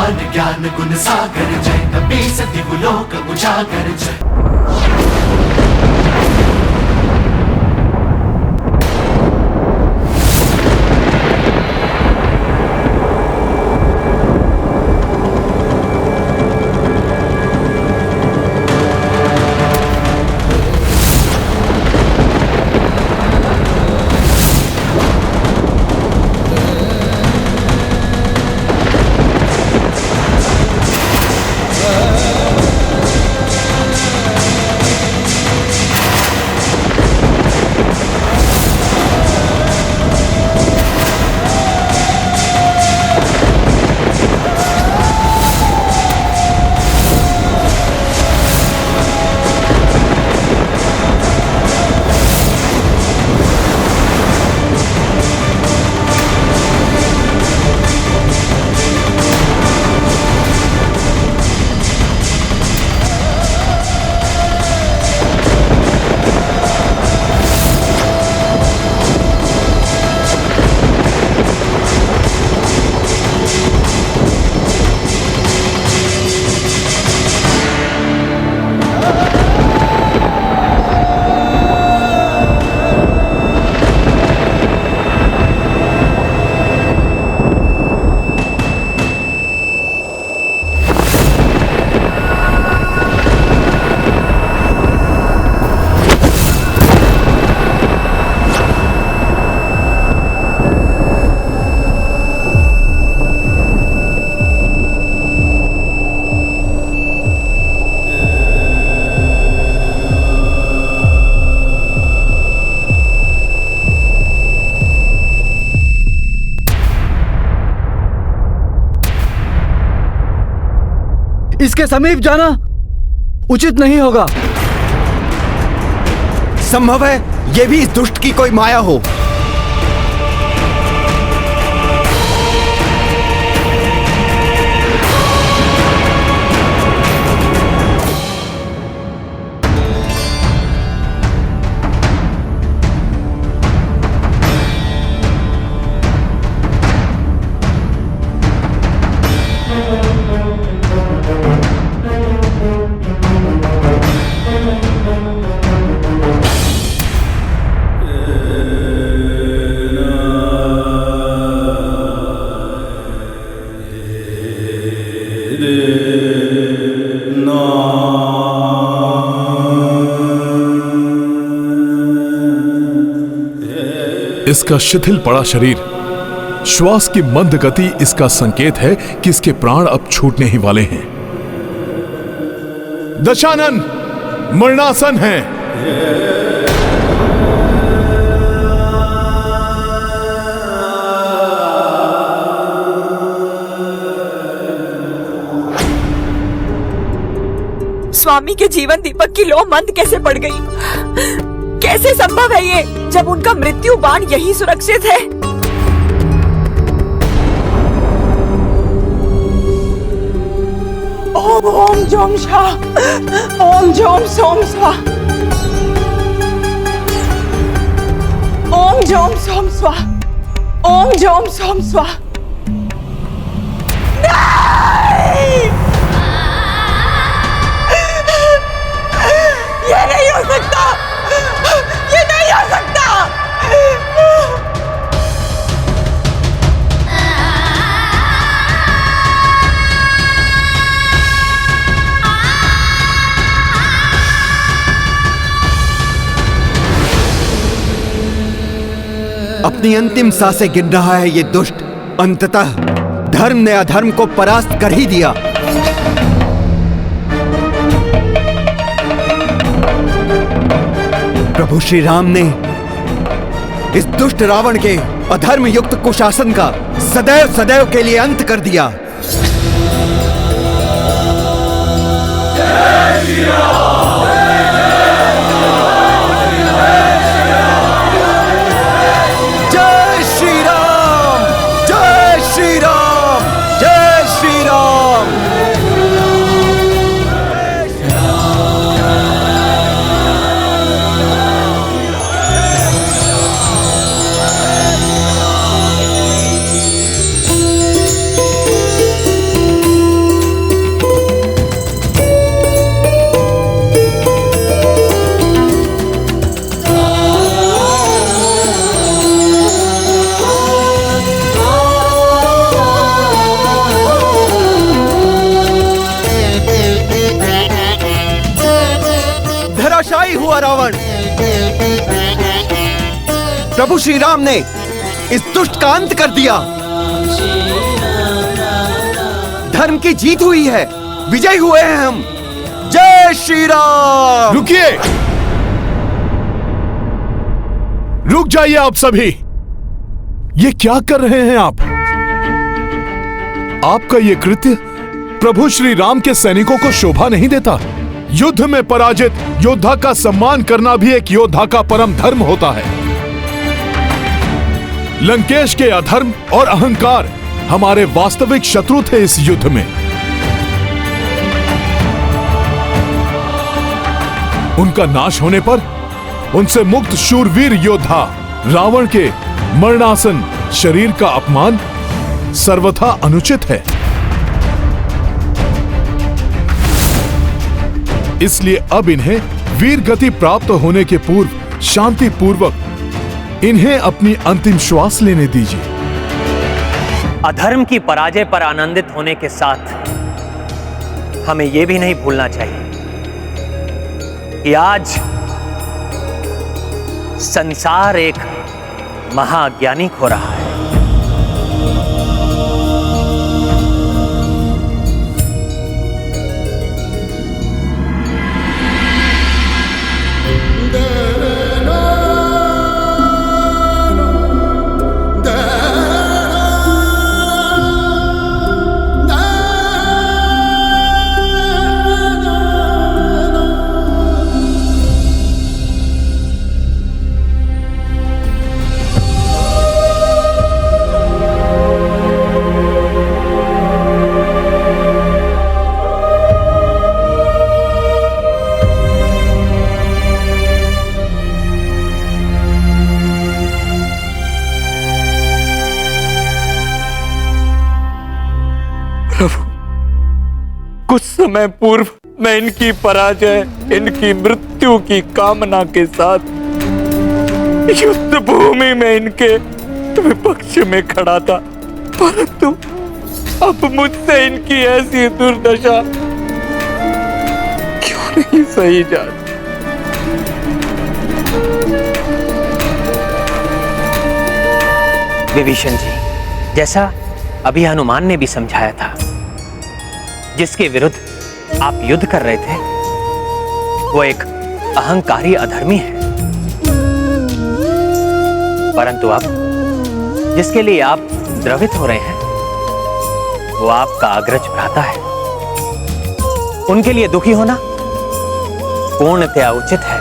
भगवान ज्ञान गुण सागर जय, कपि सति लोक उजागर जय। इसके समीप जाना उचित नहीं होगा। संभव है ये भी इस दुष्ट की कोई माया हो। इसका शिथिल पड़ा शरीर, श्वास की मंद गति इसका संकेत है कि इसके प्राण अब छूटने ही वाले हैं। दशानन मरणासन है। स्वामी के जीवन दीपक की लौ मंद कैसे बढ़ गई? कैसे संभव है ये, जब उनका मृत्यु बाण यही सुरक्षित है? ओम ओम जोम शा, ओम जोम सोम स्वा, ओम जोम सोम स्वा, ओम जोम सोम स्वा। ये नहीं हो सकता, ये नहीं हो सकता। अपनी अंतिम सांसें गिन रहा है ये दुष्ट। अंततः धर्म ने अधर्म को परास्त कर ही दिया। प्रभु श्री राम ने इस दुष्ट रावण के अधर्म युक्त कुशासन का सदैव सदैव के लिए अंत कर दिया। जय श्री राम। हुआ रावण। प्रभु श्री राम ने इस दुष्ट का अंत कर दिया। धर्म की जीत हुई है, विजयी हुए हैं हम। जय श्री राम। रुकिए, रुक जाइए आप सभी। ये क्या कर रहे हैं आप? आपका ये कृत्य प्रभु श्री राम के सैनिकों को शोभा नहीं देता। युद्ध में पराजित योद्धा का सम्मान करना भी एक योद्धा का परम धर्म होता है। लंकेश के अधर्म और अहंकार हमारे वास्तविक शत्रु थे इस युद्ध में। उनका नाश होने पर उनसे मुक्त शूरवीर योद्धा रावण के मरणासन शरीर का अपमान सर्वथा अनुचित है। इसलिए अब इन्हें वीर गति प्राप्त होने के पूर्व शांति पूर्वक इन्हें अपनी अंतिम श्वास लेने दीजिए। अधर्म की पराजय पर आनंदित होने के साथ हमें यह भी नहीं भूलना चाहिए कि आज संसार एक महाज्ञानी खो रहा है। कुछ समय पूर्व मैं इनकी पराजय, इनकी मृत्यु की कामना के साथ युद्ध भूमि में इनके विपक्ष में खड़ा था, परंतु अब मुझसे इनकी ऐसी दुर्दशा क्यों नहीं सही जाती। विभीषण जी, जैसा अभी हनुमान ने भी समझाया था, जिसके विरुद्ध आप युद्ध कर रहे थे वो एक अहंकारी अधर्मी है, परंतु अब जिसके लिए आप द्रवित हो रहे हैं वो आपका अग्रज भ्राता है। उनके लिए दुखी होना पूर्णतया उचित है।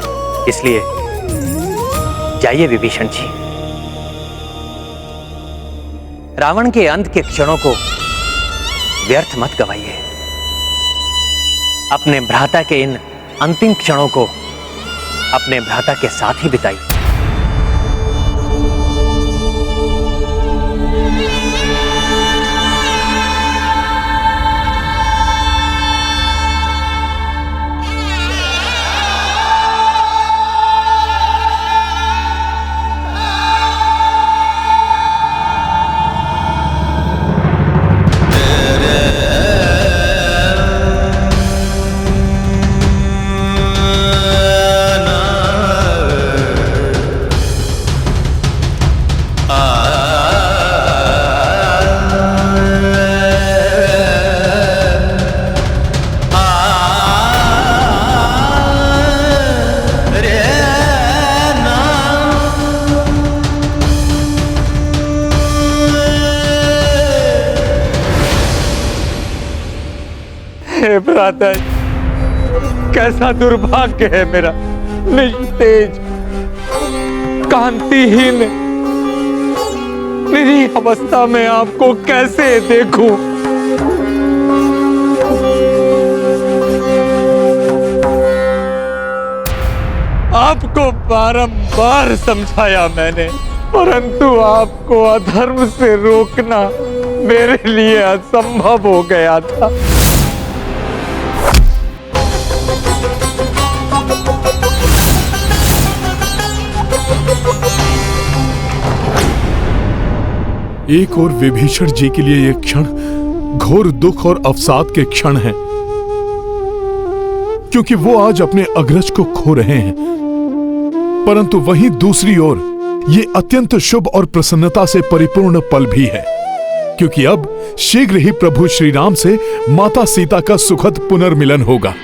इसलिए जाइए विभीषण जी, रावण के अंत के क्षणों को व्यर्थ मत गवाइए। अपने भ्राता के इन अंतिम क्षणों को अपने भ्राता के साथ ही बिताइए। हे भ्राता, कैसा दुर्भाग्य है मेरा। निस्तेज, कांतिहीन, निरीह अवस्था में आपको कैसे देखूं। आपको बारंबार समझाया मैंने, परंतु आपको अधर्म से रोकना मेरे लिए असंभव हो गया था। एक और विभीषण जी के लिए यह क्षण घोर दुख और अवसाद के क्षण हैं। क्योंकि वो आज अपने अग्रज को खो रहे हैं। परंतु वहीं दूसरी ओर ये अत्यंत शुभ और प्रसन्नता से परिपूर्ण पल भी है, क्योंकि अब शीघ्र ही प्रभु श्री राम से माता सीता का सुखद पुनर्मिलन होगा।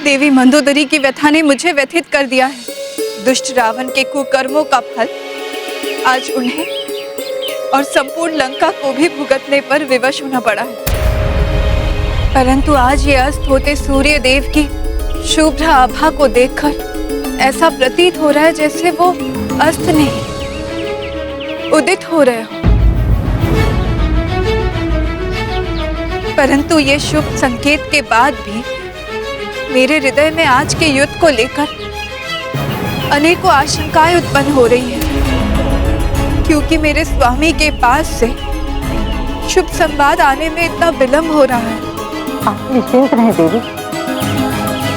देवी मंदोदरी की व्यथा ने मुझे व्यथित कर दिया है। दुष्ट रावण के कुकर्मों का फल आज उन्हें और संपूर्ण लंका को भी भुगतने पर विवश होना पड़ा है। परंतु आज ये अस्त होते सूर्य देव की शुभ्र आभा को देखकर ऐसा प्रतीत हो रहा है जैसे वो अस्त नहीं उदित हो रहे हो। परंतु ये शुभ संकेत के बाद भी मेरे हृदय में आज के युद्ध को लेकर अनेकों आशंकाएं उत्पन्न हो रही हैं, क्योंकि मेरे स्वामी के पास से शुभ संवाद आने में इतना विलंब हो रहा है। आप निश्चिंत रहें देवी,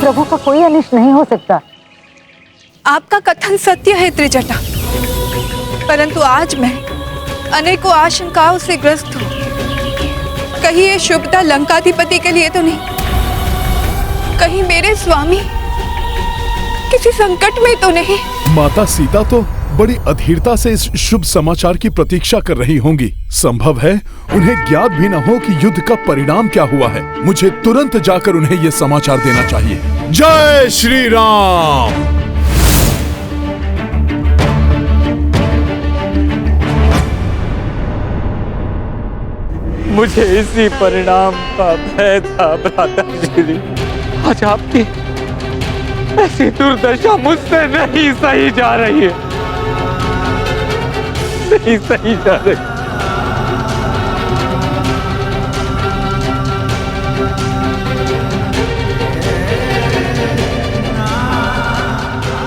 प्रभु का कोई अनिष्ट नहीं हो सकता। आपका कथन सत्य है त्रिजटा, परंतु आज मैं अनेकों आशंकाओं से ग्रस्त हूँ। कहीं ये शुभता लंकाधिपति के लिए तो नहीं, कहीं मेरे स्वामी किसी संकट में तो नहीं। माता सीता तो बड़ी अधीरता से इस शुभ समाचार की प्रतीक्षा कर रही होंगी। संभव है उन्हें ज्ञात भी न हो कि युद्ध का परिणाम क्या हुआ है। मुझे तुरंत जाकर उन्हें यह समाचार देना चाहिए। जय श्री राम। मुझे इसी परिणाम का भय था भ्राताश्री। आज आपकी ऐसी दुर्दशा मुझसे नहीं सही जा रही है, नहीं सही जा रही।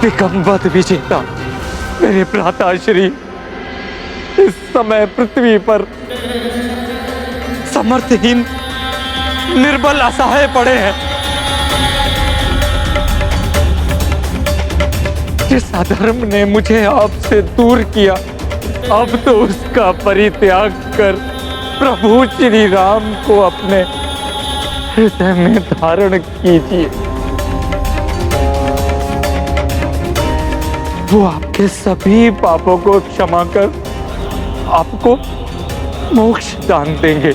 विकम्बद विजेता मेरे भ्राताश्री इस समय पृथ्वी पर समर्थहीन निर्बल असहाय पड़े हैं। जिस अधर्म ने मुझे आपसे दूर किया, अब तो उसका परित्याग कर प्रभु श्री राम को अपने हृदय में धारण कीजिए। वो आपके सभी पापों को क्षमा कर आपको मोक्ष दान देंगे।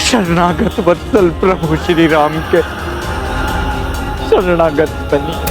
शरणागत वत्सल प्रभु श्री राम के शरणागत बनी।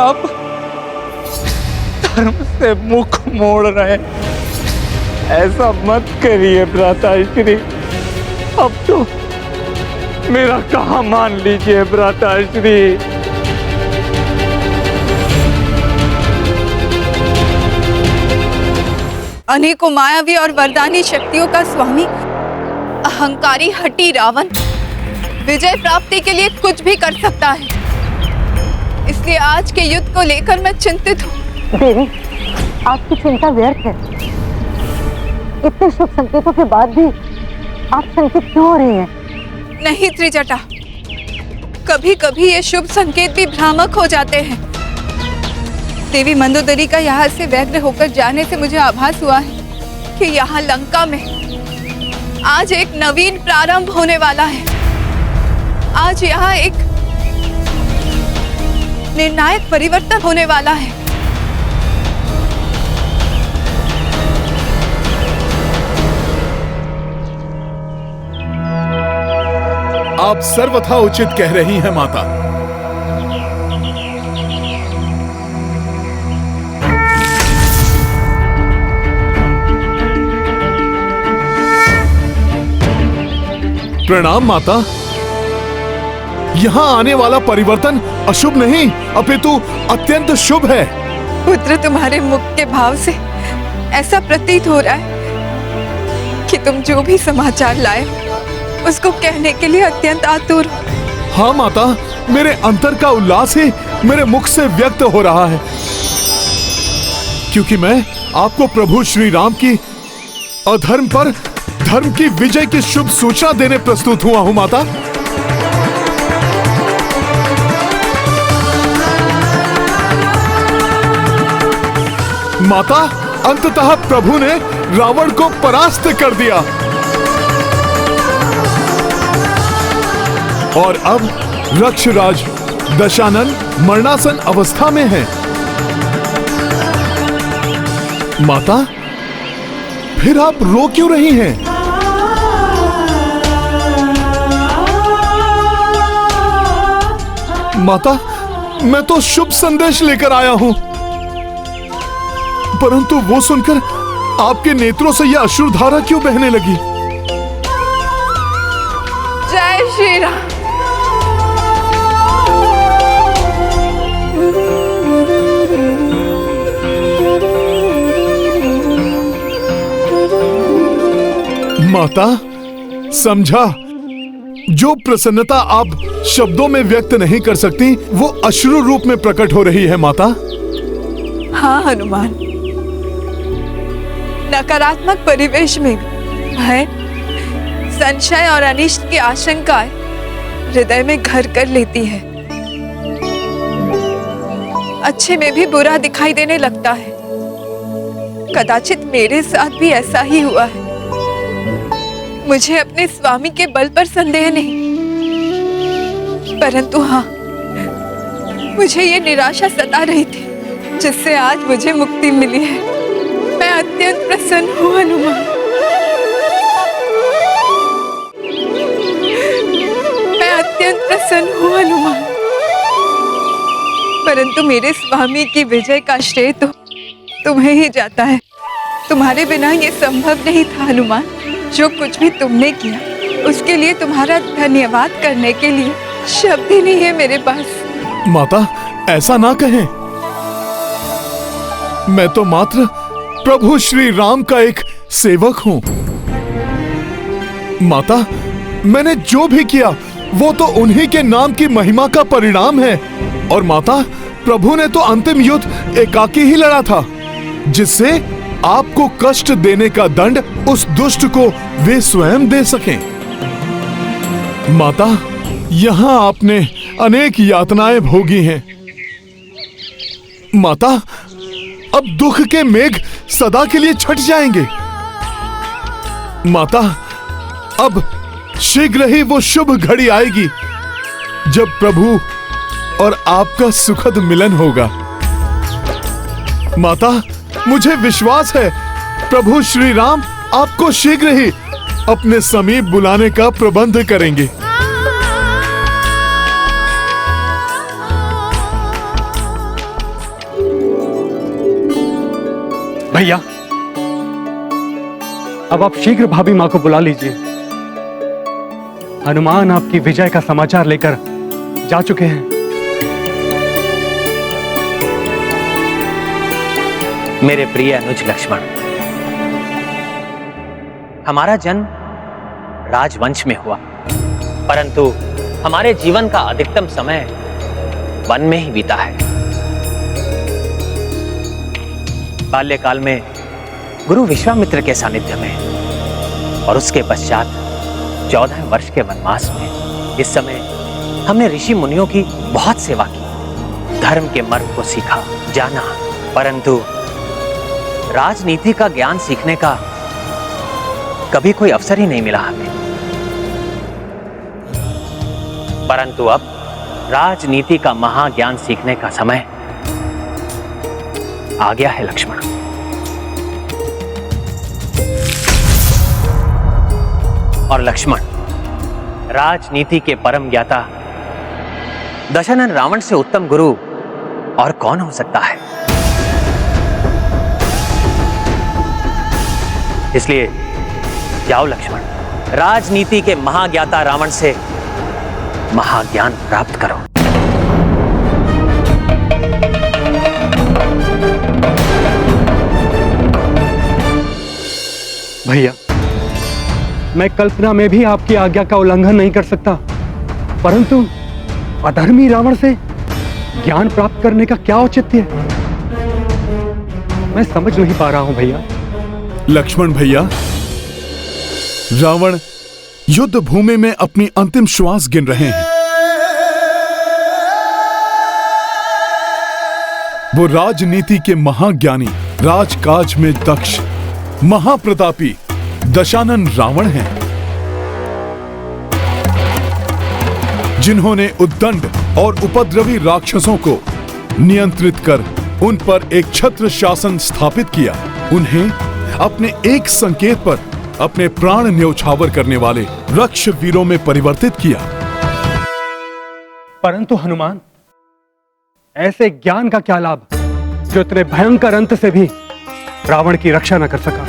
आप धर्म से मुख मोड़ रहे, ऐसा मत करिए भ्राताश्री। अब तो मेरा कहा मान लीजिए भ्राताश्री। अनेकों मायावी और वरदानी शक्तियों का स्वामी अहंकारी हठी रावण विजय प्राप्ति के लिए कुछ भी कर सकता है। इसलिए आज के युद्ध को लेकर मैं चिंतित हूँ। देवी, आपकी चिंता व्यर्थ है। इतने शुभ संकेतों के बाद भी आप शंकित क्यों हो रही हैं? नहीं त्रिजटा, कभी कभी ये शुभ संकेत भी भ्रामक हो जाते हैं। देवी मंदोदरी का यहाँ से व्यग्र होकर जाने से मुझे आभास हुआ है कि यहाँ लंका में आज एक नवीन प्रारंभ होने वाला है। आज यहाँ एक निर्णायक परिवर्तन होने वाला है। आप सर्वथा उचित कह रही हैं माता। प्रणाम माता। यहाँ आने वाला परिवर्तन अशुभ नहीं अपितु अत्यंत शुभ है। पुत्र, तुम्हारे मुख के भाव से ऐसा प्रतीत हो रहा है कि तुम जो भी समाचार लाए हो, उसको कहने के लिए अत्यंत आतुर हो। हाँ माता, मेरे अंतर का उल्लास ही मेरे मुख से व्यक्त हो रहा है, क्योंकि मैं आपको प्रभु श्री राम की अधर्म पर धर्म की विजय की शुभ सूचना देने प्रस्तुत हुआ हूं माता। माता, अंततः प्रभु ने रावण को परास्त कर दिया और अब रक्षराज दशानन मरणासन अवस्था में है। माता, फिर आप रो क्यों रही हैं? माता, मैं तो शुभ संदेश लेकर आया हूं, परंतु वो सुनकर आपके नेत्रों से यह अश्रुधारा क्यों बहने लगी? जय श्री राम। माता, समझा, जो प्रसन्नता आप शब्दों में व्यक्त नहीं कर सकती, वो अश्रु रूप में प्रकट हो रही है माता। हाँ हनुमान, नकारात्मक परिवेश में भी भय, संशय और अनिष्ट की आशंकाएं हृदय में घर कर लेती है। अच्छे में भी बुरा दिखाई देने लगता है। कदाचित मेरे साथ भी ऐसा ही हुआ है। मुझे अपने स्वामी के बल पर संदेह नहीं, परंतु हाँ, मुझे ये निराशा सता रही थी, जिससे आज मुझे मुक्ति मिली है। मैं अत्यंत प्रसन्न हूँ हनुमान। मैं अत्यंत प्रसन्न हूँ हनुमान, परंतु मेरे स्वामी की विजय का श्रेय तो तुम्हें ही जाता है। तुम्हारे बिना ये संभव नहीं था हनुमान। जो कुछ भी तुमने किया, उसके लिए तुम्हारा धन्यवाद करने के लिए शब्द ही नहीं है मेरे पास। माता, ऐसा ना कहें। मैं तो मात्र प्रभु श्री राम का एक सेवक हूं। माता, मैंने जो भी किया वो तो उन्हीं के नाम की महिमा का परिणाम है। और माता, प्रभु ने तो अंतिम युद्ध एकाकी ही लड़ा था, जिससे आपको कष्ट देने का दंड उस दुष्ट को वे स्वयं दे सकें। माता, यहां आपने अनेक यातनाएं भोगी हैं। माता, अब दुख के मेघ सदा के लिए छट जाएंगे। माता, अब शीघ्र ही वो शुभ घड़ी आएगी जब प्रभु और आपका सुखद मिलन होगा। माता, मुझे विश्वास है प्रभु श्री राम आपको शीघ्र ही अपने समीप बुलाने का प्रबंध करेंगे। भैया, अब आप शीघ्र भाभी मां को बुला लीजिए। हनुमान आपकी विजय का समाचार लेकर जा चुके हैं। मेरे प्रिय अनुज लक्ष्मण, हमारा जन्म राजवंश में हुआ, परंतु हमारे जीवन का अधिकतम समय वन में ही बीता है। बाल्यकाल में गुरु विश्वामित्र के सानिध्य में और उसके पश्चात 14 वर्ष के वनवास में इस समय हमने ऋषि मुनियों की बहुत सेवा की, धर्म के मर्म को सीखा, जाना, परंतु राजनीति का ज्ञान सीखने का कभी कोई अवसर ही नहीं मिला हमें। परंतु अब राजनीति का महाज्ञान सीखने का समय आ गया है लक्ष्मण। और लक्ष्मण, राजनीति के परम ज्ञाता दशानन रावण से उत्तम गुरु और कौन हो सकता है? इसलिए जाओ लक्ष्मण, राजनीति के महाज्ञाता रावण से महाज्ञान प्राप्त करो। भैया, मैं कल्पना में भी आपकी आज्ञा का उल्लंघन नहीं कर सकता, परंतु अधर्मी रावण से ज्ञान प्राप्त करने का क्या औचित्य है? मैं समझ नहीं पा रहा हूं भैया। लक्ष्मण भैया, रावण युद्ध भूमि में अपनी अंतिम श्वास गिन रहे हैं। वो राजनीति के महाज्ञानी, राजकाज में दक्ष, महाप्रतापी दशानन रावण हैं, जिन्होंने उद्दंड और उपद्रवी राक्षसों को नियंत्रित कर उन पर एक छत्र शासन स्थापित किया। उन्हें अपने एक संकेत पर अपने प्राण न्यौछावर करने वाले रक्ष वीरों में परिवर्तित किया। परंतु हनुमान, ऐसे ज्ञान का क्या लाभ जो इतने भयंकर अंत से भी रावण की रक्षा न कर सका?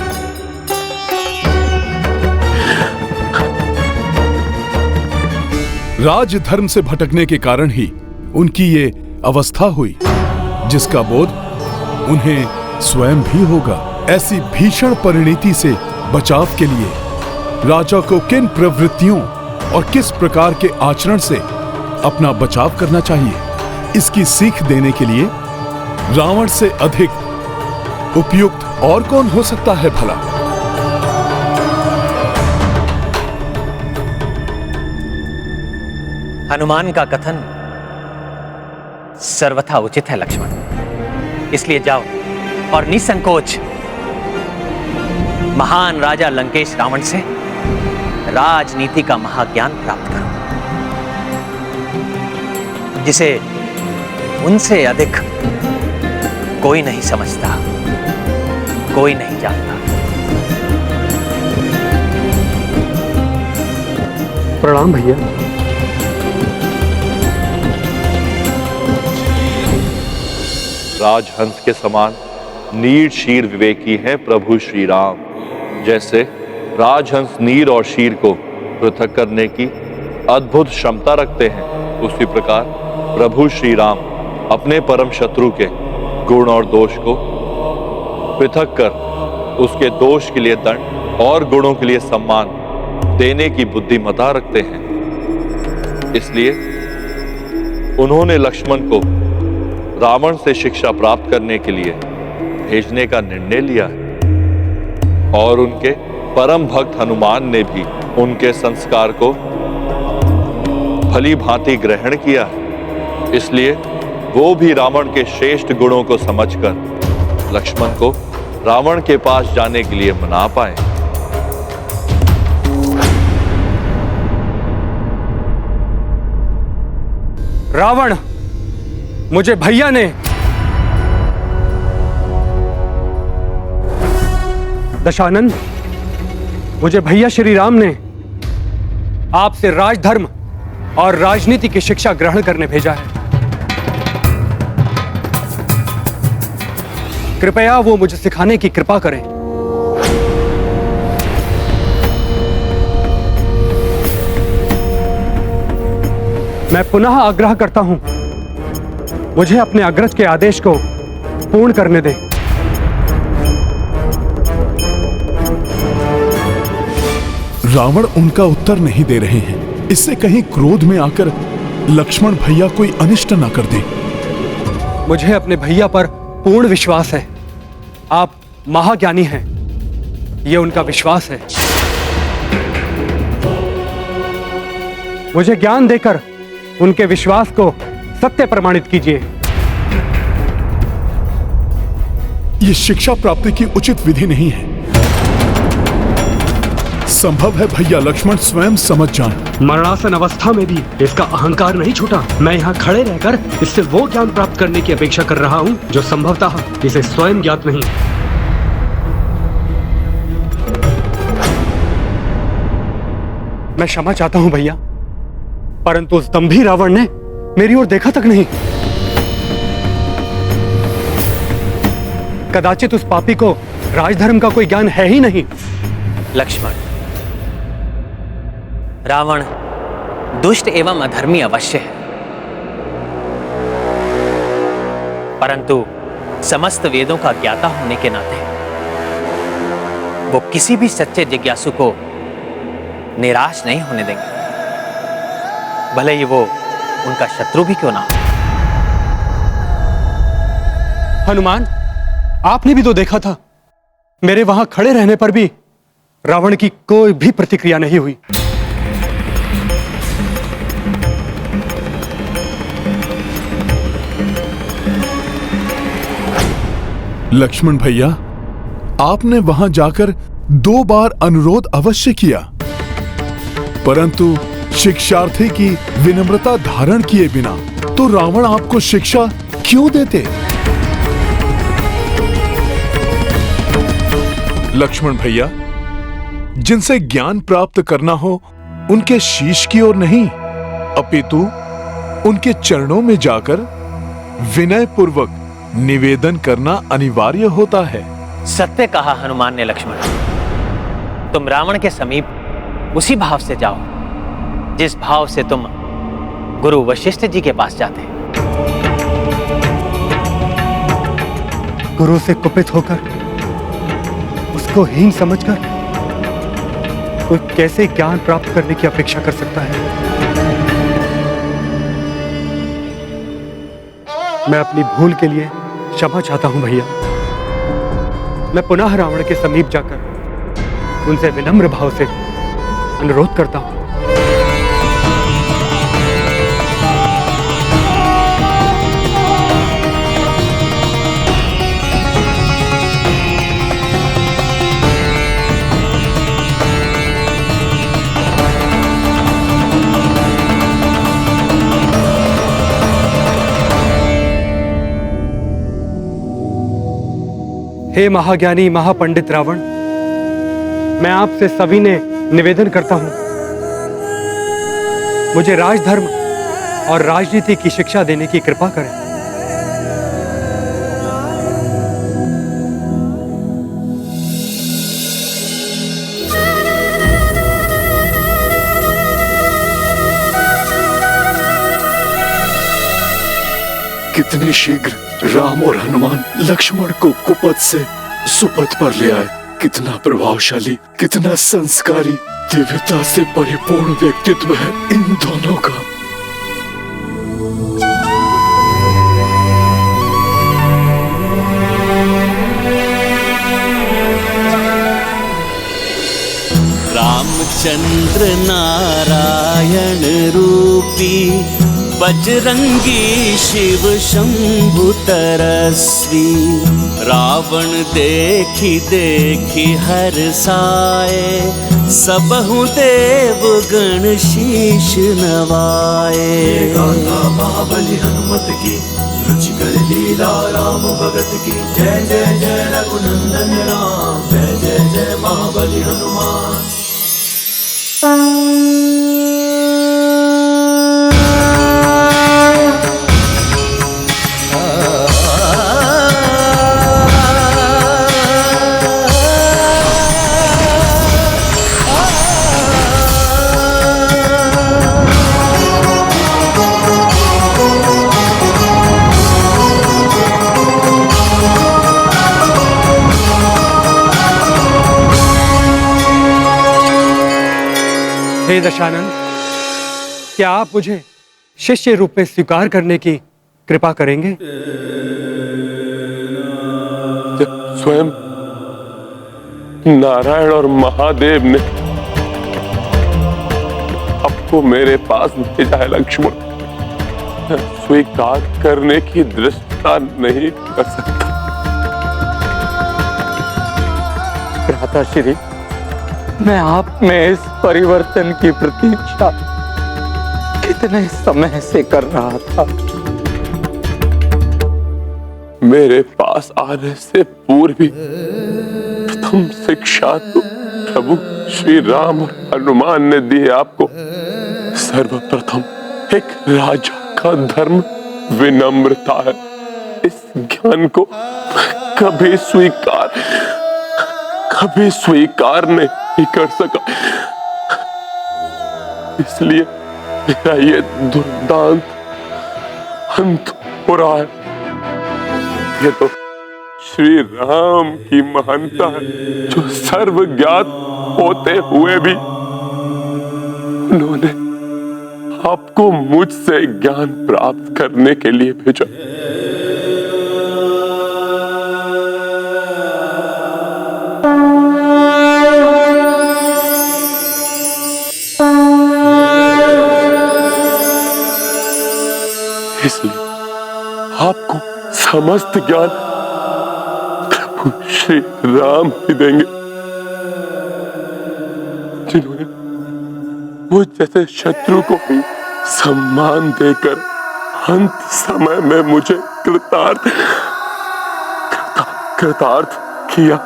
राजधर्म से भटकने के कारण ही उनकी ये अवस्था हुई, जिसका बोध उन्हें स्वयं भी होगा। ऐसी भीषण परिणति से बचाव के लिए राजा को किन प्रवृत्तियों और किस प्रकार के आचरण से अपना बचाव करना चाहिए, इसकी सीख देने के लिए रावण से अधिक उपयुक्त और कौन हो सकता है भला? हनुमान का कथन सर्वथा उचित है लक्ष्मण, इसलिए जाओ और निसंकोच महान राजा लंकेश रावण से राजनीति का महाज्ञान प्राप्त करो, जिसे उनसे अधिक कोई नहीं समझता, कोई नहीं जानता। प्रणाम भैया। राजहंस के समान नीर शीर विवेकी हैं प्रभु श्री राम। जैसे राजहंस नीर और शीर को पृथक करने की अद्भुत क्षमता रखते हैं, उसी प्रकार प्रभु श्री राम अपने परम शत्रु के गुण और दोष को पृथक कर उसके दोष के लिए दंड और गुणों के लिए सम्मान देने की बुद्धिमता रखते हैं। इसलिए उन्होंने लक्ष्मण को रावण से शिक्षा प्राप्त करने के लिए भेजने का निर्णय लिया है, और उनके परम भक्त हनुमान ने भी उनके संस्कार को भली भांति ग्रहण किया है। इसलिए वो भी रावण के श्रेष्ठ गुणों को समझकर लक्ष्मण को रावण के पास जाने के लिए मना पाए। रावण, मुझे भैया ने दशानन, मुझे भैया श्री राम ने आपसे राजधर्म और राजनीति की शिक्षा ग्रहण करने भेजा है। कृपया वो मुझे सिखाने की कृपा करें। मैं पुनः आग्रह करता हूं, मुझे अपने अग्रज के आदेश को पूर्ण करने दें। रावण उनका उत्तर नहीं दे रहे हैं। इससे कहीं क्रोध में आकर लक्ष्मण भैया कोई अनिष्ट न कर दे। मुझे अपने भैया पर पूर्ण विश्वास है। आप महाज्ञानी हैं, यह उनका विश्वास है। मुझे ज्ञान देकर उनके विश्वास को सत्य प्रमाणित कीजिए। यह शिक्षा प्राप्ति की उचित विधि नहीं है। संभव है भैया लक्ष्मण स्वयं समझ जाएं। मरणासन अवस्था में भी इसका अहंकार नहीं छूटा। मैं यहाँ खड़े रहकर इससे वो ज्ञान प्राप्त करने की अपेक्षा कर रहा हूँ जो संभवतः इसे स्वयं ज्ञात नहीं। मैं क्षमा चाहता हूँ भैया, परंतु उस दंभी रावण ने मेरी ओर देखा तक नहीं। कदाचित उस पापी को राजधर्म का कोई ज्ञान है ही नहीं। लक्ष्मण, रावण दुष्ट एवं अधर्मी अवश्य है, परंतु समस्त वेदों का ज्ञाता होने के नाते वो किसी भी सच्चे जिज्ञासु को निराश नहीं होने देंगे, भले ही वो उनका शत्रु भी क्यों ना हो। हनुमान, आपने भी तो देखा था, मेरे वहां खड़े रहने पर भी रावण की कोई भी प्रतिक्रिया नहीं हुई। लक्ष्मण भैया, आपने वहां जाकर 2 बार अनुरोध अवश्य किया, परंतु शिक्षार्थी की विनम्रता धारण किए बिना तो रावण आपको शिक्षा क्यों देते? लक्ष्मण भैया, जिनसे ज्ञान प्राप्त करना हो उनके शीश की ओर नहीं, अपितु उनके चरणों में जाकर विनय पूर्वक निवेदन करना अनिवार्य होता है। सत्य कहा हनुमान ने लक्ष्मण। तुम रावण के समीप उसी भाव से जाओ जिस भाव से तुम गुरु वशिष्ठ जी के पास जाते। गुरु से कुपित होकर, उसको हीन समझकर कोई कैसे ज्ञान प्राप्त करने की अपेक्षा कर सकता है? मैं अपनी भूल के लिए क्षमा चाहता हूं भैया। मैं पुनः रावण के समीप जाकर उनसे विनम्र भाव से अनुरोध करता हूं। हे महाज्ञानी महापंडित रावण, मैं आपसे सविनय निवेदन करता हूं, मुझे राजधर्म और राजनीति की शिक्षा देने की कृपा करें। कितने शीघ्र राम और हनुमान लक्ष्मण को कुपथ से सुपथ पर ले आए। कितना प्रभावशाली, कितना संस्कारी, दिव्यता से परिपूर्ण व्यक्तित्व है इन दोनों का। रामचंद्र नारायण रूपी बजरंगी शिव शंभु तरस्वी। रावण देखी देखी हर साए, सबहु देव गण शीश नवाए। गाथा महाबली हनुमत की, रुचिकर लीला राम भगत की। जय जय जय रघुनंदन राम, जय जय जय महाबली हनुमान। हे दशानंद, क्या आप मुझे शिष्य रूप में स्वीकार करने की कृपा करेंगे? स्वयं नारायण और महादेव ने आपको मेरे पास भेजा है लक्ष्मण। स्वीकार करने की दृष्टता नहीं कर सकता। भ्राताश्री, मैं आप में इस परिवर्तन की प्रतीक्षा कितने समय से कर रहा था। मेरे पास आने से पूर्व ही प्रथम शिक्षा तो प्रभु श्री राम और हनुमान ने दी है आपको। सर्वप्रथम एक राजा का धर्म विनम्रता है। इस ज्ञान को कभी स्वीकार नहीं कर सका, इसलिए मेरा ये दुर्दांत अंत हो रहा है। ये तो श्री राम की महानता है, जो सर्वज्ञात होते हुए भी उन्होंने आपको मुझसे ज्ञान प्राप्त करने के लिए भेजा। इसलिए आपको समस्त ज्ञान प्रभु श्री राम ही देंगे, जिन्होंने मुझ जैसे शत्रु को भी सम्मान देकर अंत समय में मुझे कृतार्थ किया।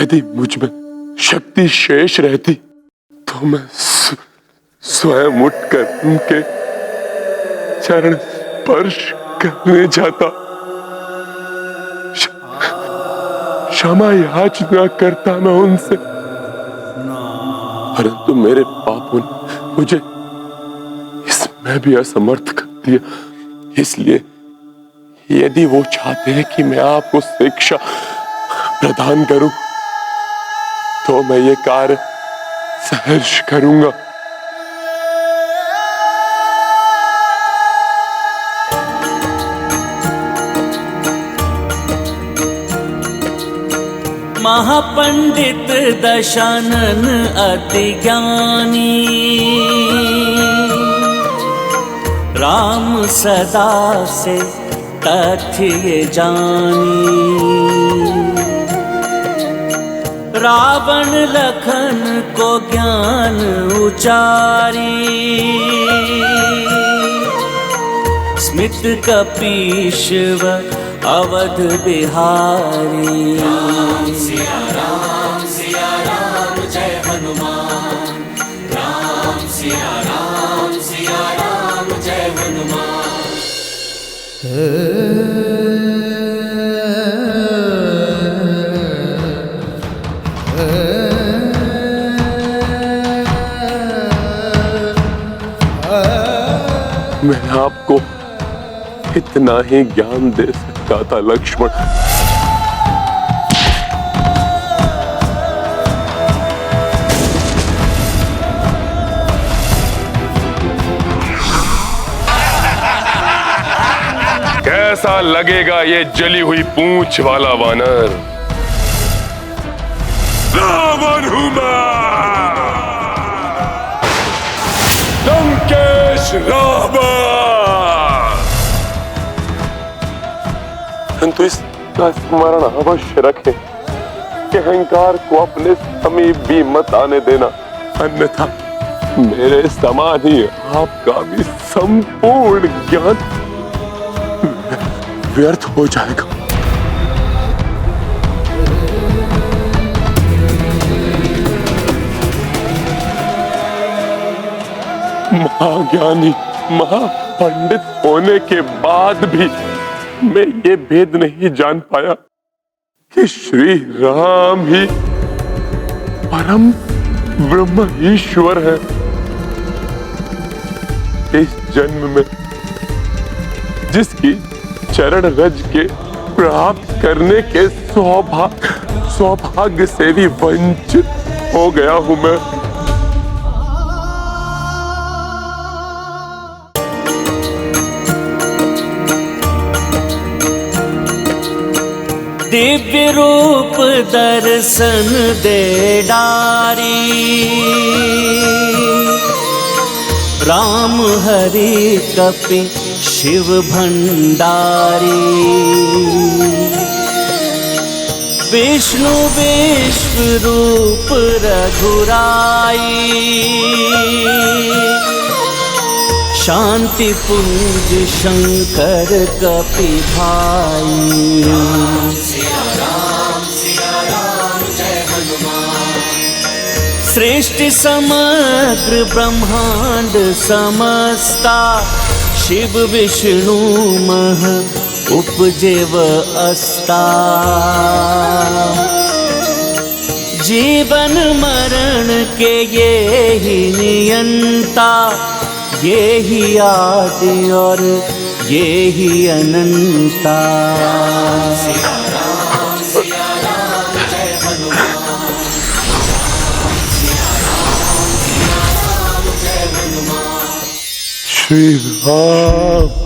यदि मुझ में शक्ति शेष रहती तो मैं स्वयं उठकर उनके चरण स्पर्श करने जाता, क्षमा याचना करता मैं उनसे, परंतु मेरे पापों ने मुझे इसमें भी असमर्थ कर दिया। इसलिए यदि वो चाहते हैं कि मैं आपको शिक्षा प्रदान करूं, तो मैं ये कार्य सहर्ष करूंगा। महापंडित दशानन अति ज्ञानी, राम सदा से तथ्य ये जानी। रावण लखन को ज्ञान उचारी, स्मित कपीश्व अवध बिहारी। राम सिया राम जय हनुमान, राम सिया राम जय हनुमान। मैं आपको इतना ही ज्ञान दे सकता था लक्ष्मण, कैसा लगेगा ये जली हुई पूंछ वाला वानर? रावण हूं मैं, लंकेश रावण। परंतु इसका स्मरण अवश्य रखें कि अहंकार को अपने समीप भी मत आने देना, अन्यथा मेरे समान ही आपका भी संपूर्ण ज्ञान व्यर्थ हो जाएगा। महाज्ञानी महापंडित होने के बाद भी मैं ये भेद नहीं जान पाया कि श्री राम ही परम ब्रह्म ईश्वर है। इस जन्म में जिसकी चरण रज के प्राप्त करने के सौभाग्य से भी वंचित हो गया हूं मैं। दिव्य रूप दर्शन दे डारी, राम हरि कपि शिव भंडारी। विष्णु विश्व रूप रघुराई, शांति पुंज शंकर कपि भाई। राम सिया राम जय हनुमान। सृष्टि समग्र ब्रह्मांड समस्ता, शिव विष्णु मह उपजेव अस्ता। जीवन मरण के ये ही नियंता, ये ही आदि और ये ही अनंता। श्री राम।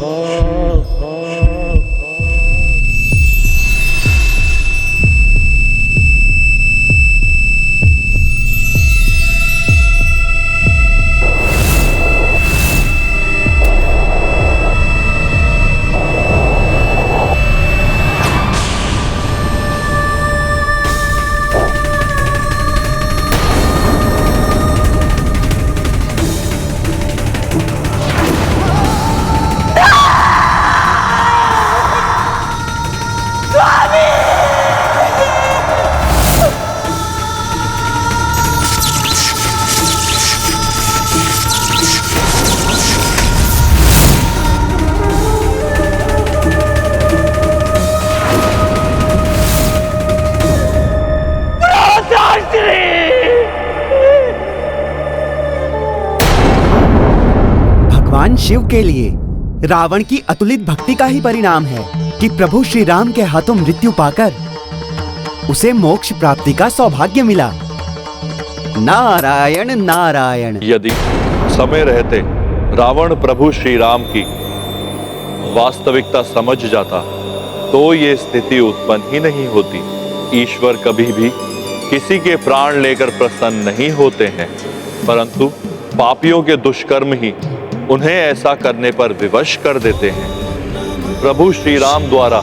भगवान शिव के लिए रावण की अतुलित भक्ति का ही परिणाम है कि प्रभु श्री राम के हाथों मृत्यु पाकर उसे मोक्ष प्राप्ति का सौभाग्य मिला। नारायण नारायण। यदि समय रहते रावण प्रभु श्री राम की वास्तविकता समझ जाता तो ये स्थिति उत्पन्न ही नहीं होती। ईश्वर कभी भी किसी के प्राण लेकर प्रसन्न नहीं होते हैं, परंतु पापियों के दुष्कर्म ही उन्हें ऐसा करने पर विवश कर देते हैं। प्रभु श्री राम द्वारा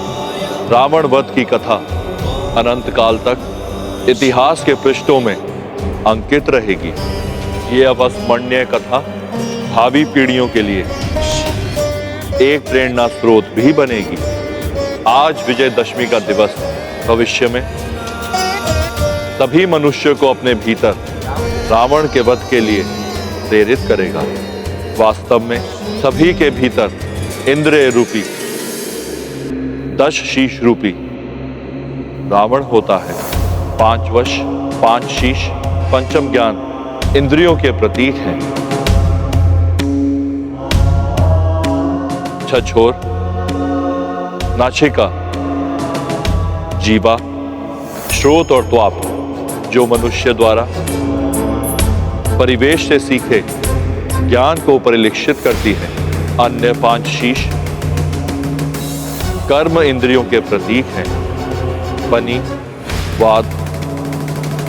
रावण वध की कथा अनंत काल तक इतिहास के पृष्ठों में अंकित रहेगी। ये अविस्मरणीय कथा भावी पीढ़ियों के लिए एक प्रेरणा स्रोत भी बनेगी। आज विजयदशमी का दिवस भविष्य में सभी मनुष्य को अपने भीतर रावण के वध के लिए प्रेरित करेगा। वास्तव में सभी के भीतर इंद्रिय रूपी 10 शीश रूपी रावण होता है। 5 वश 5 शीश पंचम ज्ञान इंद्रियों के प्रतीक हैं। छछोर, नासिका, जीवा, श्रोत और त्वाक जो मनुष्य द्वारा परिवेश से सीखे ज्ञान को परिलक्षित करती है। अन्य 5 शीश कर्म इंद्रियों के प्रतीक हैं। पनी, वाद,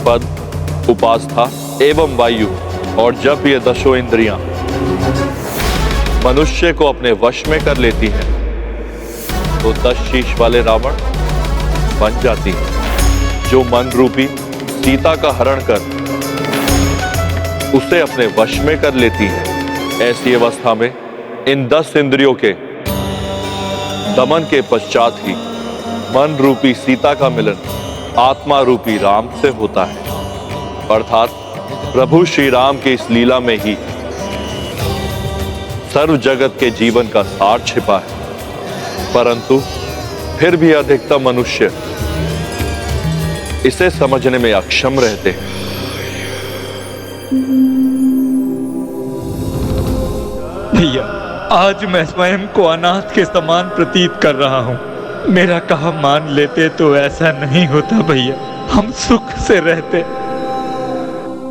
पद, उपास्था एवं वायु। और जब ये 10 इंद्रियां मनुष्य को अपने वश में कर लेती हैं तो 10 शीश वाले रावण बन जाती है, जो मन रूपी सीता का हरण कर उसे अपने वश में कर लेती है। ऐसी अवस्था में इन 10 इंद्रियों के दमन के पश्चात ही मन रूपी सीता का मिलन आत्मा रूपी राम से होता है। अर्थात प्रभु श्री राम की इस लीला में ही सर्व जगत के जीवन का सार छिपा है, परंतु फिर भी अधिकतम मनुष्य इसे समझने में अक्षम रहते हैं। भैया, आज मैं स्वयं को अनाथ के समान प्रतीत कर रहा हूँ। मेरा कहा मान लेते तो ऐसा नहीं होता भैया, हम सुख से रहते।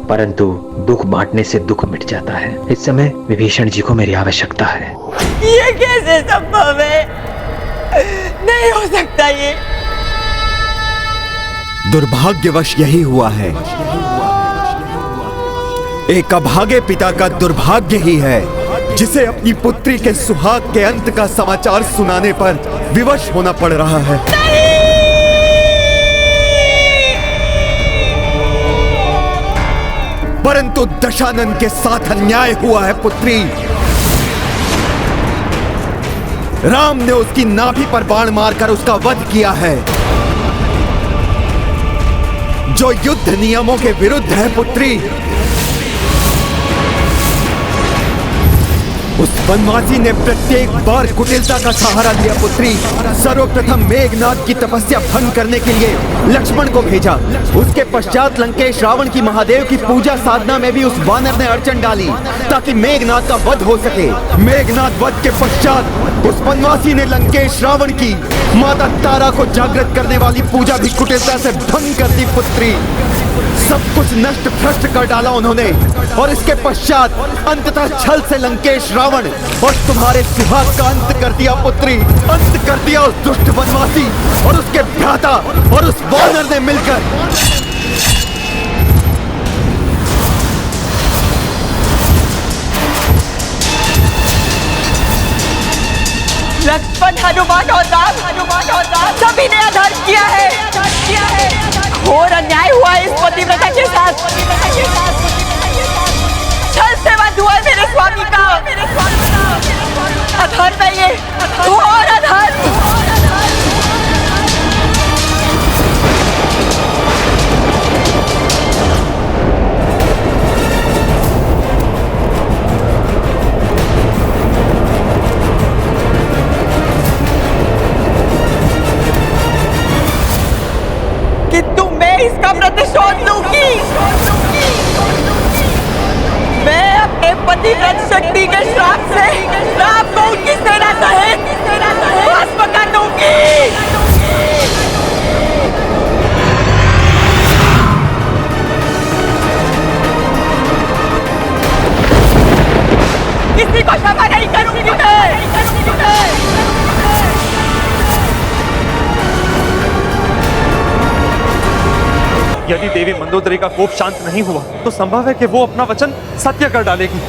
परंतु दुख बांटने से दुख मिट जाता है। इस समय विभीषण जी को मेरी आवश्यकता है। ये कैसे संभव है? नहीं हो सकता ये। दुर्भाग्यवश यही हुआ है। एक अभागे पिता का दुर्भाग्य ही है जिसे अपनी पुत्री के सुहाग के अंत का समाचार सुनाने पर विवश होना पड़ रहा है। परंतु दशानन के साथ अन्याय हुआ है पुत्री। राम ने उसकी नाभि पर बाण मारकर उसका वध किया है, जो युद्ध नियमों के विरुद्ध है पुत्री। उस वनवासी ने प्रत्येक बार कुटिलता का सहारा लिया पुत्री। सर्वप्रथम मेघनाद की तपस्या भंग करने के लिए लक्ष्मण को भेजा। उसके पश्चात लंकेश रावण की महादेव की पूजा साधना में भी उस वानर ने अड़चन डाली ताकि मेघनाद का वध हो सके। मेघनाद वध के पश्चात उस वनवासी ने लंकेश रावण की माता तारा को जागृत करने वाली पूजा भी कुटिलता से भंग कर दी पुत्री। सब कुछ नष्ट भ्रष्ट कर डाला उन्होंने और इसके पश्चात अंततः छल से लंकेश रावण और तुम्हारे सुहाग का अंत कर दिया पुत्री। अंत कर दिया उस दुष्ट वनवासी और उसके भ्राता और उस वानर ने मिलकर। लक्ष्मण, हनुमान और राम सभी ने अधर्म किया है। घोर अन्याय हुआ है इस पतिव्रता के साथ। छल से वध हुआ है मेरे स्वामी का। अधर्म है ये, घोर अधर्म। किंतु मैं इसका प्रतिशोध लूंगी। मैं अपने पतिव्रत शक्ति के श्राप से राम को उनकी सेना सहित भस्म कर दूंगी। किसी को क्षमा नहीं करूंगी मैं। यदि देवी मंदोदरी का कोप शांत नहीं हुआ तो संभव है कि वो अपना वचन सत्य कर डालेगी।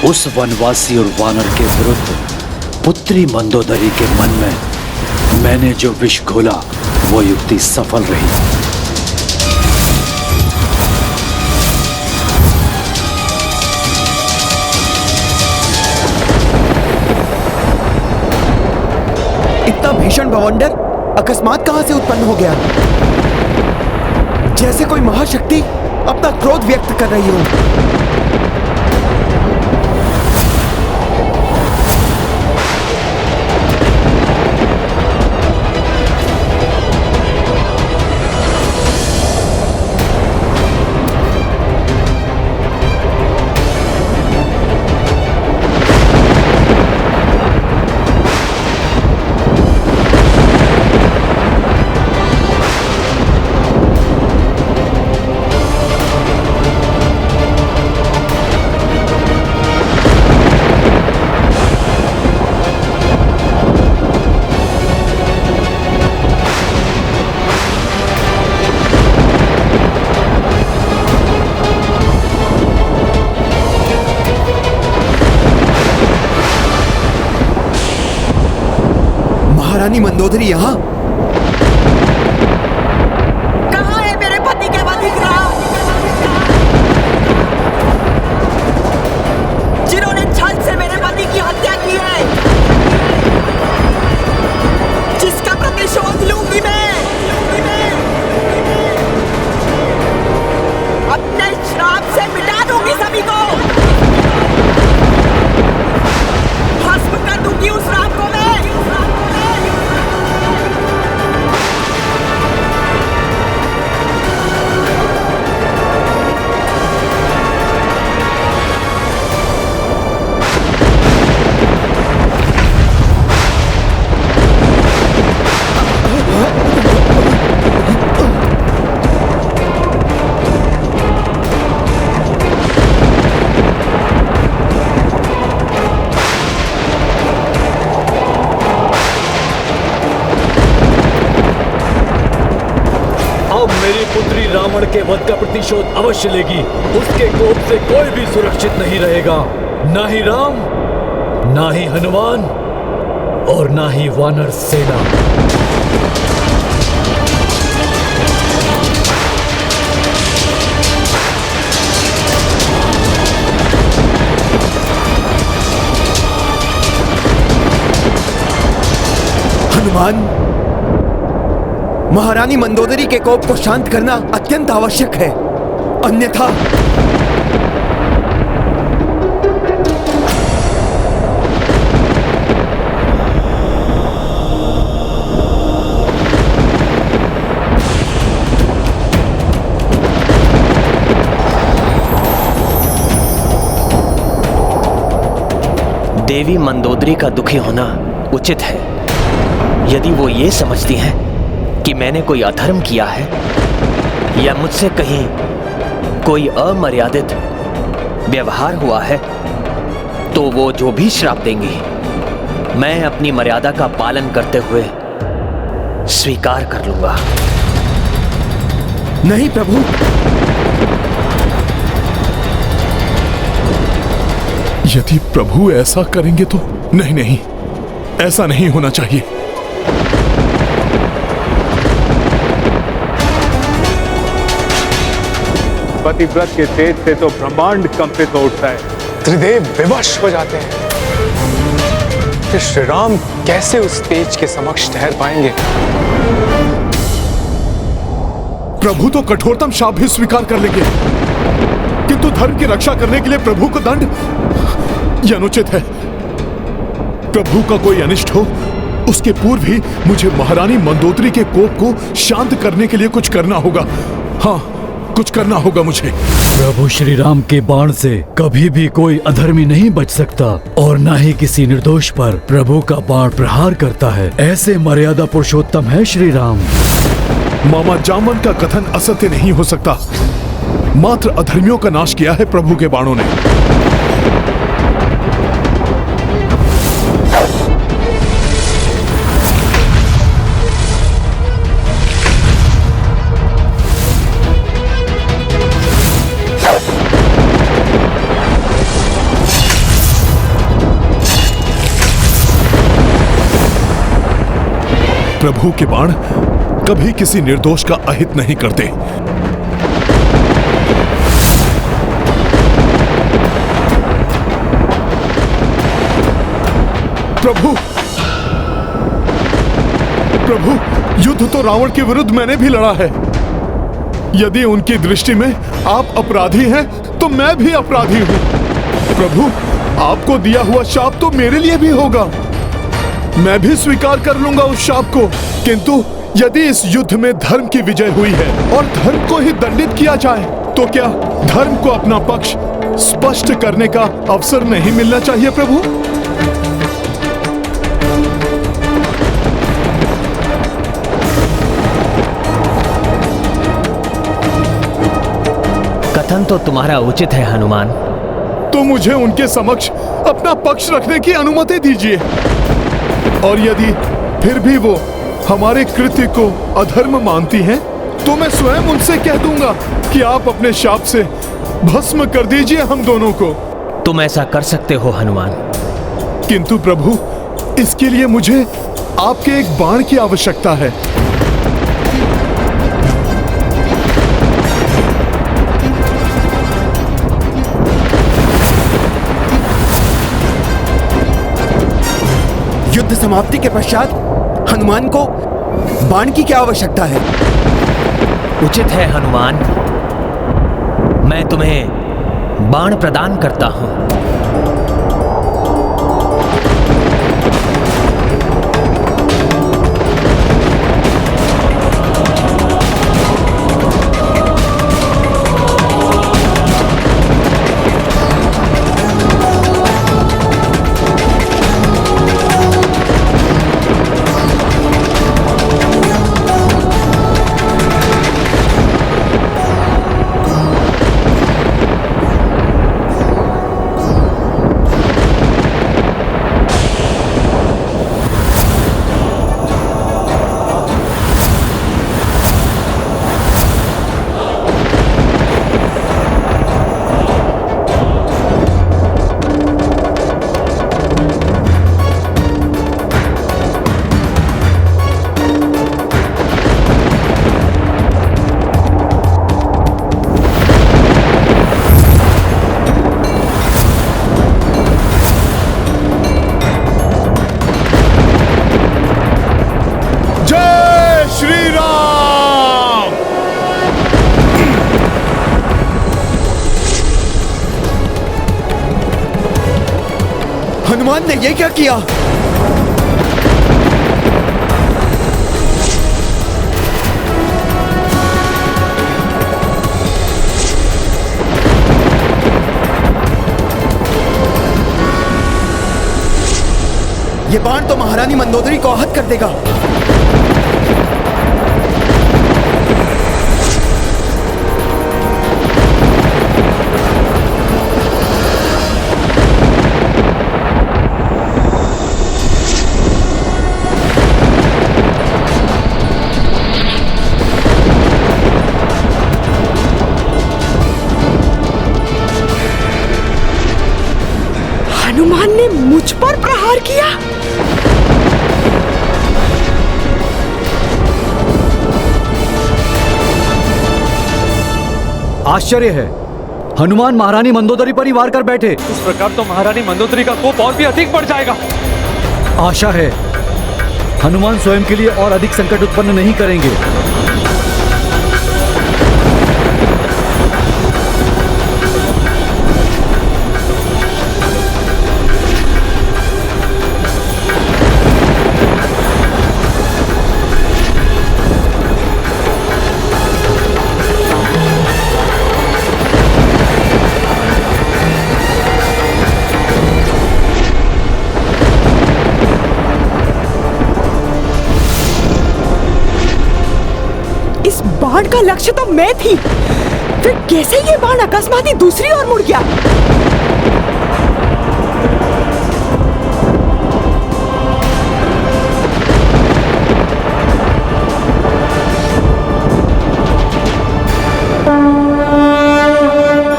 उस वनवासी और वानर के विरुद्ध पुत्री मंदोदरी के मन में मैंने जो विष घोला वो युक्ति सफल रही। इतना भीषण बवंडर अकस्मात कहां से उत्पन्न हो गया? जैसे कोई महाशक्ति अपना क्रोध व्यक्त कर रही हो। महारानी मंदोदरी यहाँ? कहाँ है मेरे पति के वधिग्राह, जिन्होंने छल से मेरे पति की हत्या की है? जिसका प्रतिशोध लूंगी मैं। अपने श्राप से मिटा दूंगी सभी को। भस्म कर दूंगी उस राम को मैं। मेरी पुत्री रावण के वध का प्रतिशोध अवश्य लेगी। उसके कोप से कोई भी सुरक्षित नहीं रहेगा, ना ही राम, ना ही हनुमान और ना ही वानर सेना। हनुमान, महारानी मंदोदरी के कोप को शांत करना अत्यंत आवश्यक है, अन्यथा देवी मंदोदरी का दुखी होना उचित है। यदि वो ये समझती हैं कि मैंने कोई अधर्म किया है या मुझसे कहीं कोई अमर्यादित व्यवहार हुआ है, तो वो जो भी श्राप देंगी मैं अपनी मर्यादा का पालन करते हुए स्वीकार कर लूंगा। नहीं प्रभु, यदि प्रभु ऐसा करेंगे तो नहीं, नहीं, ऐसा नहीं होना चाहिए। पतिव्रत के तेज से तो ब्रह्मांड कंपित हो उठता है। त्रिदेव विवश हो जाते हैं। फिर श्री राम कैसे उस तेज के समक्ष ठहर पाएंगे? प्रभु तो कठोरतम शाप भी स्वीकार कर लेंगे, किंतु धर्म की रक्षा करने के लिए प्रभु को दंड, यह अनुचित है। प्रभु का कोई अनिष्ट हो उसके पूर्व ही मुझे महारानी मंदोदरी के कोप को शांत करने के लिए कुछ करना होगा। हाँ, कुछ करना होगा मुझे। प्रभु श्री राम के बाण से कभी भी कोई अधर्मी नहीं बच सकता और न ही किसी निर्दोष पर प्रभु का बाण प्रहार करता है। ऐसे मर्यादा पुरुषोत्तम है श्री राम। मामा जामवंत का कथन असत्य नहीं हो सकता। मात्र अधर्मियों का नाश किया है प्रभु के बाणों ने। प्रभु के बाण कभी किसी निर्दोष का अहित नहीं करते। प्रभु, प्रभु, युद्ध तो रावण के विरुद्ध मैंने भी लड़ा है। यदि उनकी दृष्टि में आप अपराधी हैं, तो मैं भी अपराधी हूं। प्रभु, आपको दिया हुआ शाप तो मेरे लिए भी होगा। मैं भी स्वीकार कर लूंगा उस शाप को, किंतु यदि इस युद्ध में धर्म की विजय हुई है और धर्म को ही दंडित किया जाए, तो क्या धर्म को अपना पक्ष स्पष्ट करने का अवसर नहीं मिलना चाहिए प्रभु? कथन तो तुम्हारा उचित है हनुमान। तो मुझे उनके समक्ष अपना पक्ष रखने की अनुमति दीजिए। और यदि फिर भी वो हमारे कृत्य को अधर्म मानती हैं, तो मैं स्वयं उनसे कह दूंगा कि आप अपने शाप से भस्म कर दीजिए हम दोनों को। तुम ऐसा कर सकते हो हनुमान। किंतु प्रभु, इसके लिए मुझे आपके एक बाण की आवश्यकता है। युद्ध समाप्ति के पश्चात हनुमान को बाण की क्या आवश्यकता है? उचित है हनुमान, मैं तुम्हें बाण प्रदान करता हूं। हनुमान ने ये क्या किया? ये बाण तो महारानी मंदोदरी को आहत कर देगा। हनुमान ने मुझ पर प्रहार किया। आश्चर्य है, हनुमान महारानी मंदोदरी पर ही वार कर बैठे। इस प्रकार तो महारानी मंदोदरी का कोप और भी अधिक बढ़ जाएगा। आशा है हनुमान स्वयं के लिए और अधिक संकट उत्पन्न नहीं करेंगे। बाण का लक्ष्य तो मैं थी, फिर कैसे ये बाण अकस्मात ही दूसरी ओर मुड़ गया?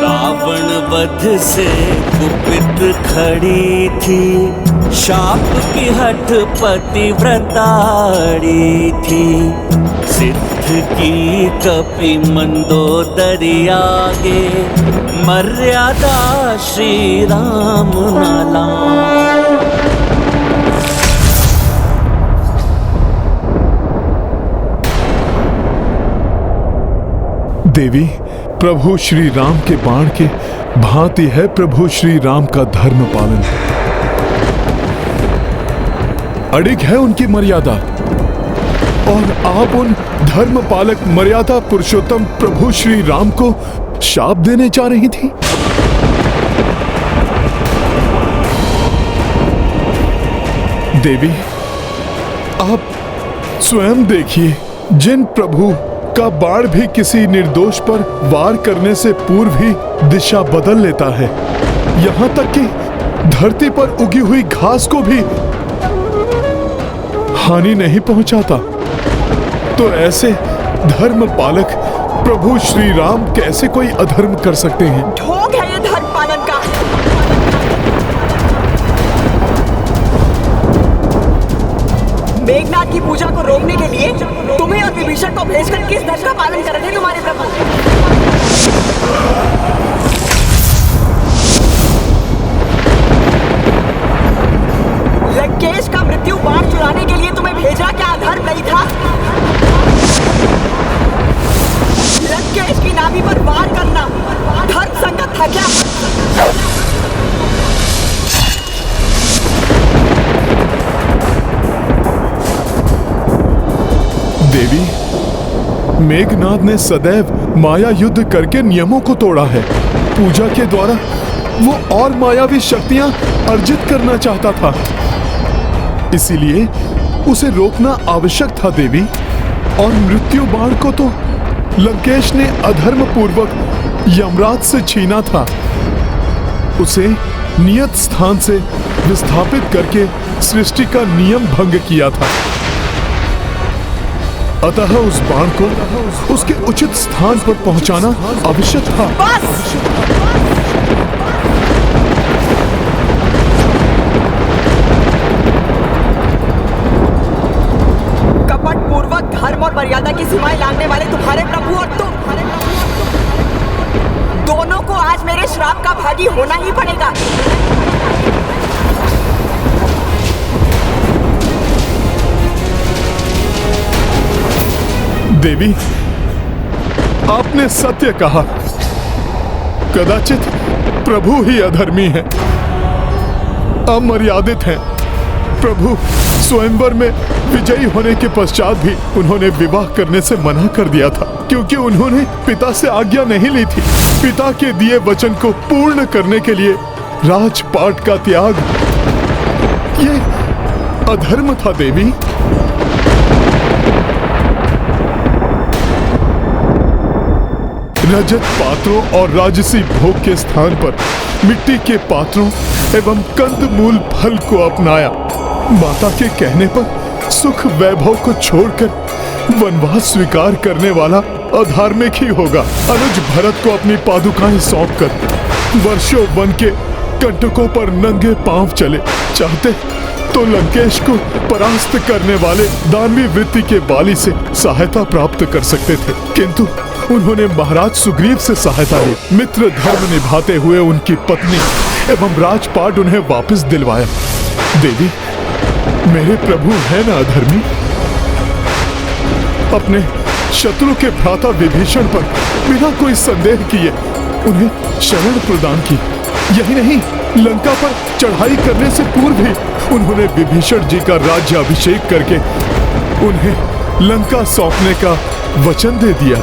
रावण वध से कुपित खड़ी थी, शाप की हठ पतिव्रताड़ी थी। सिद्ध की कपि मंदोदरी आगे, मर्यादा श्री राम न लांघे। देवी, प्रभु श्री राम के बाण के भांति है प्रभु श्री राम का धर्म पालन। अडिग है उनकी मर्यादा, और आप उन धर्म पालक मर्यादा पुरुषोत्तम प्रभु श्री राम को शाप देने जा रही थी। देवी, आप स्वयं देखिए, जिन प्रभु का बाण भी किसी निर्दोष पर वार करने से पूर्व ही दिशा बदल लेता है, यहां तक कि धरती पर उगी हुई घास को भी हानि नहीं पहुंचाता, तो ऐसे धर्म पालक प्रभु श्री राम कैसे कोई अधर्म कर सकते हैं? ढोंग है ये धर्म पालन का। मेघनाथ की पूजा को रोकने के लिए तुम्हें और विभीषण को भेजकर किस धर्म का पालन कर रहे थे तुम्हारे प्रभु? लंकेश का मृत्यु बाण चुराने के लिए तुम्हें भेजा क्या अधर्म नहीं था? लंकेश की नाभि पर वार करना धर्म संगत था क्या? देवी, मेघनाद ने सदैव माया युद्ध करके नियमों को तोड़ा है। पूजा के द्वारा वो और मायावी शक्तियां अर्जित करना चाहता था, इसीलिए उसे रोकना आवश्यक था देवी। और मृत्यु बाण को तो लंकेश ने अधर्म पूर्वक यमराज से छीना था, उसे नियत स्थान से विस्थापित करके सृष्टि का नियम भंग किया था। अतः उस बाण को उसके उचित स्थान पर पहुंचाना आवश्यक था। कपट पूर्वक धर्म और मर्यादा की सीमाएं लांघने वाले तुम्हारे प्रभु और तुम दोनों को आज मेरे श्राप का भागी होना ही पड़ेगा। देवी, आपने सत्य कहा, कदाचित प्रभु ही अधर्मी है। अमर्यादित हैं। प्रभु, स्वयंवर में विजयी होने के पश्चात भी उन्होंने विवाह करने से मना कर दिया था, क्योंकि उन्होंने पिता से आज्ञा नहीं ली थी। पिता के दिए वचन को पूर्ण करने के लिए राजपाट का त्याग, ये अधर्म था देवी। रजत पात्रों और राजसी भोग के स्थान पर मिट्टी के पात्रों एवं कंदमूल फल को अपनाया। माता के कहने पर सुख वैभव को छोड़कर वनवास स्वीकार करने वाला अधार्मिक ही होगा। अनुज भरत को अपनी पादुकाएं सौंपकर वर्षों वन के कंटकों पर नंगे पांव चले। चाहते तो लंकेश को परास्त करने वाले दानवी वृत्ति के बाली से सहायता प्राप्त कर सकते थे, किंतु उन्होंने महाराज सुग्रीव से सहायता ली। मित्र धर्म निभाते हुए उनकी पत्नी एवं राजपाट उन्हें वापस दिलवाया। देवी, मेरे प्रभु है ना अधर्मी? अपने शत्रु के भ्राता विभीषण पर बिना कोई संदेह किए उन्हें शरण प्रदान की। यही नहीं, लंका पर चढ़ाई करने से पूर्व ही उन्होंने विभीषण जी का राज्य अभिषेक करके उन्हें लंका सौंपने का वचन दे दिया,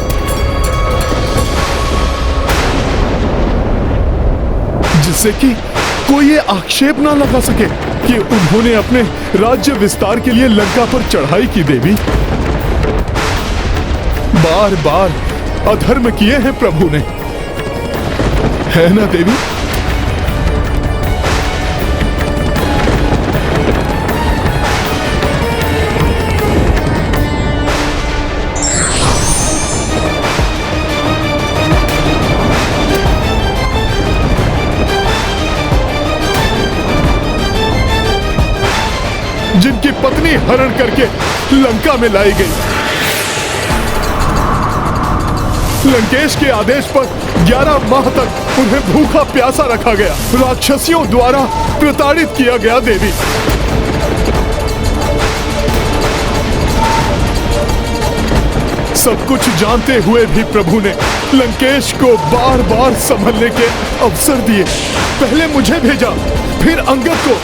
जिससे कि कोई ये आक्षेप ना लगा सके कि उन्होंने अपने राज्य विस्तार के लिए लंका पर चढ़ाई की। देवी, बार बार अधर्म किए हैं प्रभु ने, है ना देवी? जिनकी पत्नी हरण करके लंका में लाई गई। लंकेश के आदेश पर 11 माह तक उन्हें भूखा प्यासा रखा गया, राक्षसियों द्वारा प्रताड़ित किया गया। देवी, सब कुछ जानते हुए भी प्रभु ने लंकेश को बार बार संभलने के अवसर दिए। पहले मुझे भेजा, फिर अंगद को,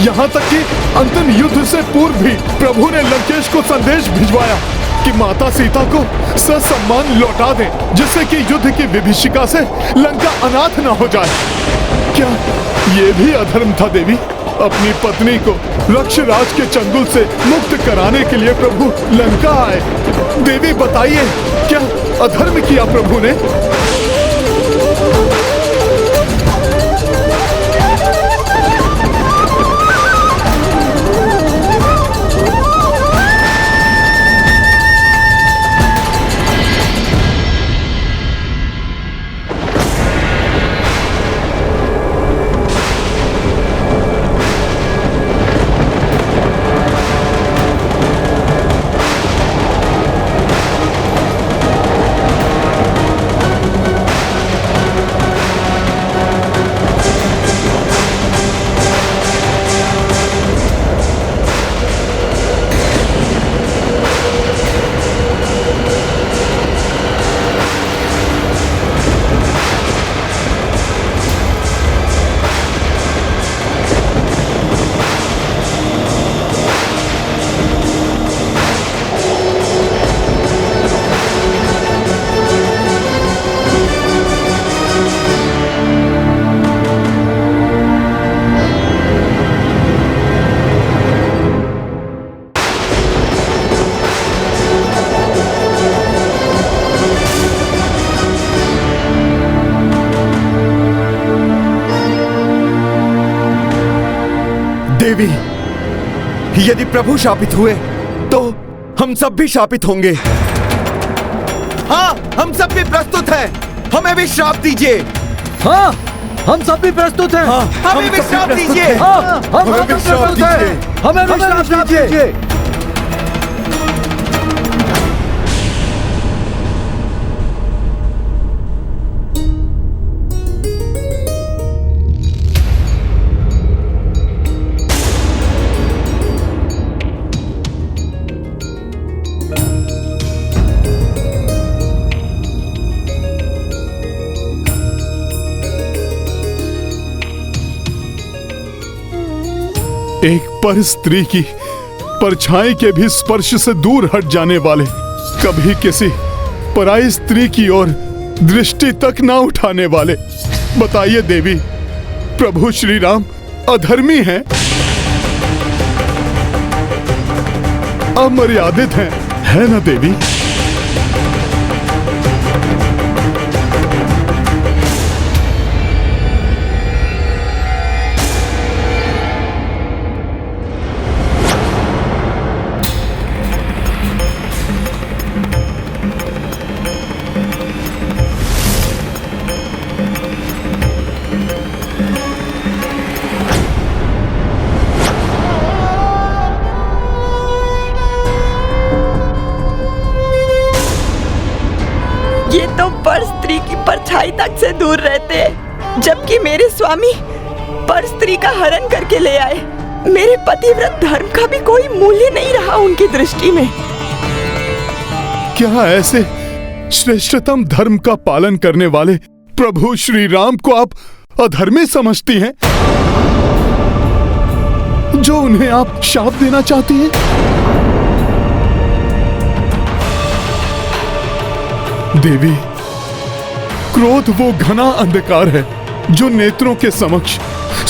यहाँ तक कि अंतिम युद्ध से पूर्व भी प्रभु ने लंकेश को संदेश भिजवाया कि माता सीता को ससम्मान लौटा दें, जिससे कि युद्ध की विभीषिका से लंका अनाथ न हो जाए। क्या ये भी अधर्म था देवी? अपनी पत्नी को रक्षराज के चंगुल से मुक्त कराने के लिए प्रभु लंका आए। देवी बताइए, क्या अधर्म किया प्रभु ने? देवी, यदि प्रभु शापित हुए तो हम सब भी शापित होंगे। हाँ, हम सब भी प्रस्तुत हैं। हमें भी श्राप दीजिए। हाँ, हम सब भी प्रस्तुत हैं। हाँ, हमें भी श्राप दीजिए। हाँ, हम भी प्रस्तुत हैं। हमें भी श्राप दीजिए। एक पर स्त्री की परछाई के भी स्पर्श से दूर हट जाने वाले, कभी किसी पराई स्त्री की ओर दृष्टि तक ना उठाने वाले, बताइए देवी, प्रभु श्री राम अधर्मी हैं, अमर्यादित हैं, है ना देवी? ये तो पर स्त्री की परछाई तक से दूर रहते हैं, जबकि मेरे स्वामी पर स्त्री का हरण करके ले आए। मेरे पतिव्रत धर्म का भी कोई मूल्य नहीं रहा उनकी दृष्टि में। क्या ऐसे श्रेष्ठतम धर्म का पालन करने वाले प्रभु श्री राम को आप अधर्मी समझती हैं, जो उन्हें आप शाप देना चाहती हैं? देवी, क्रोध वो घना अंधकार है जो नेत्रों के समक्ष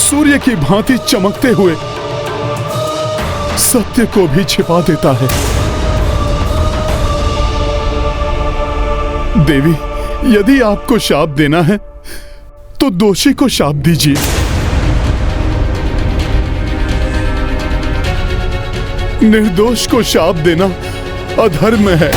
सूर्य की भांति चमकते हुए सत्य को भी छिपा देता है। देवी, यदि आपको शाप देना है तो दोषी को शाप दीजिए। निर्दोष को शाप देना अधर्म है।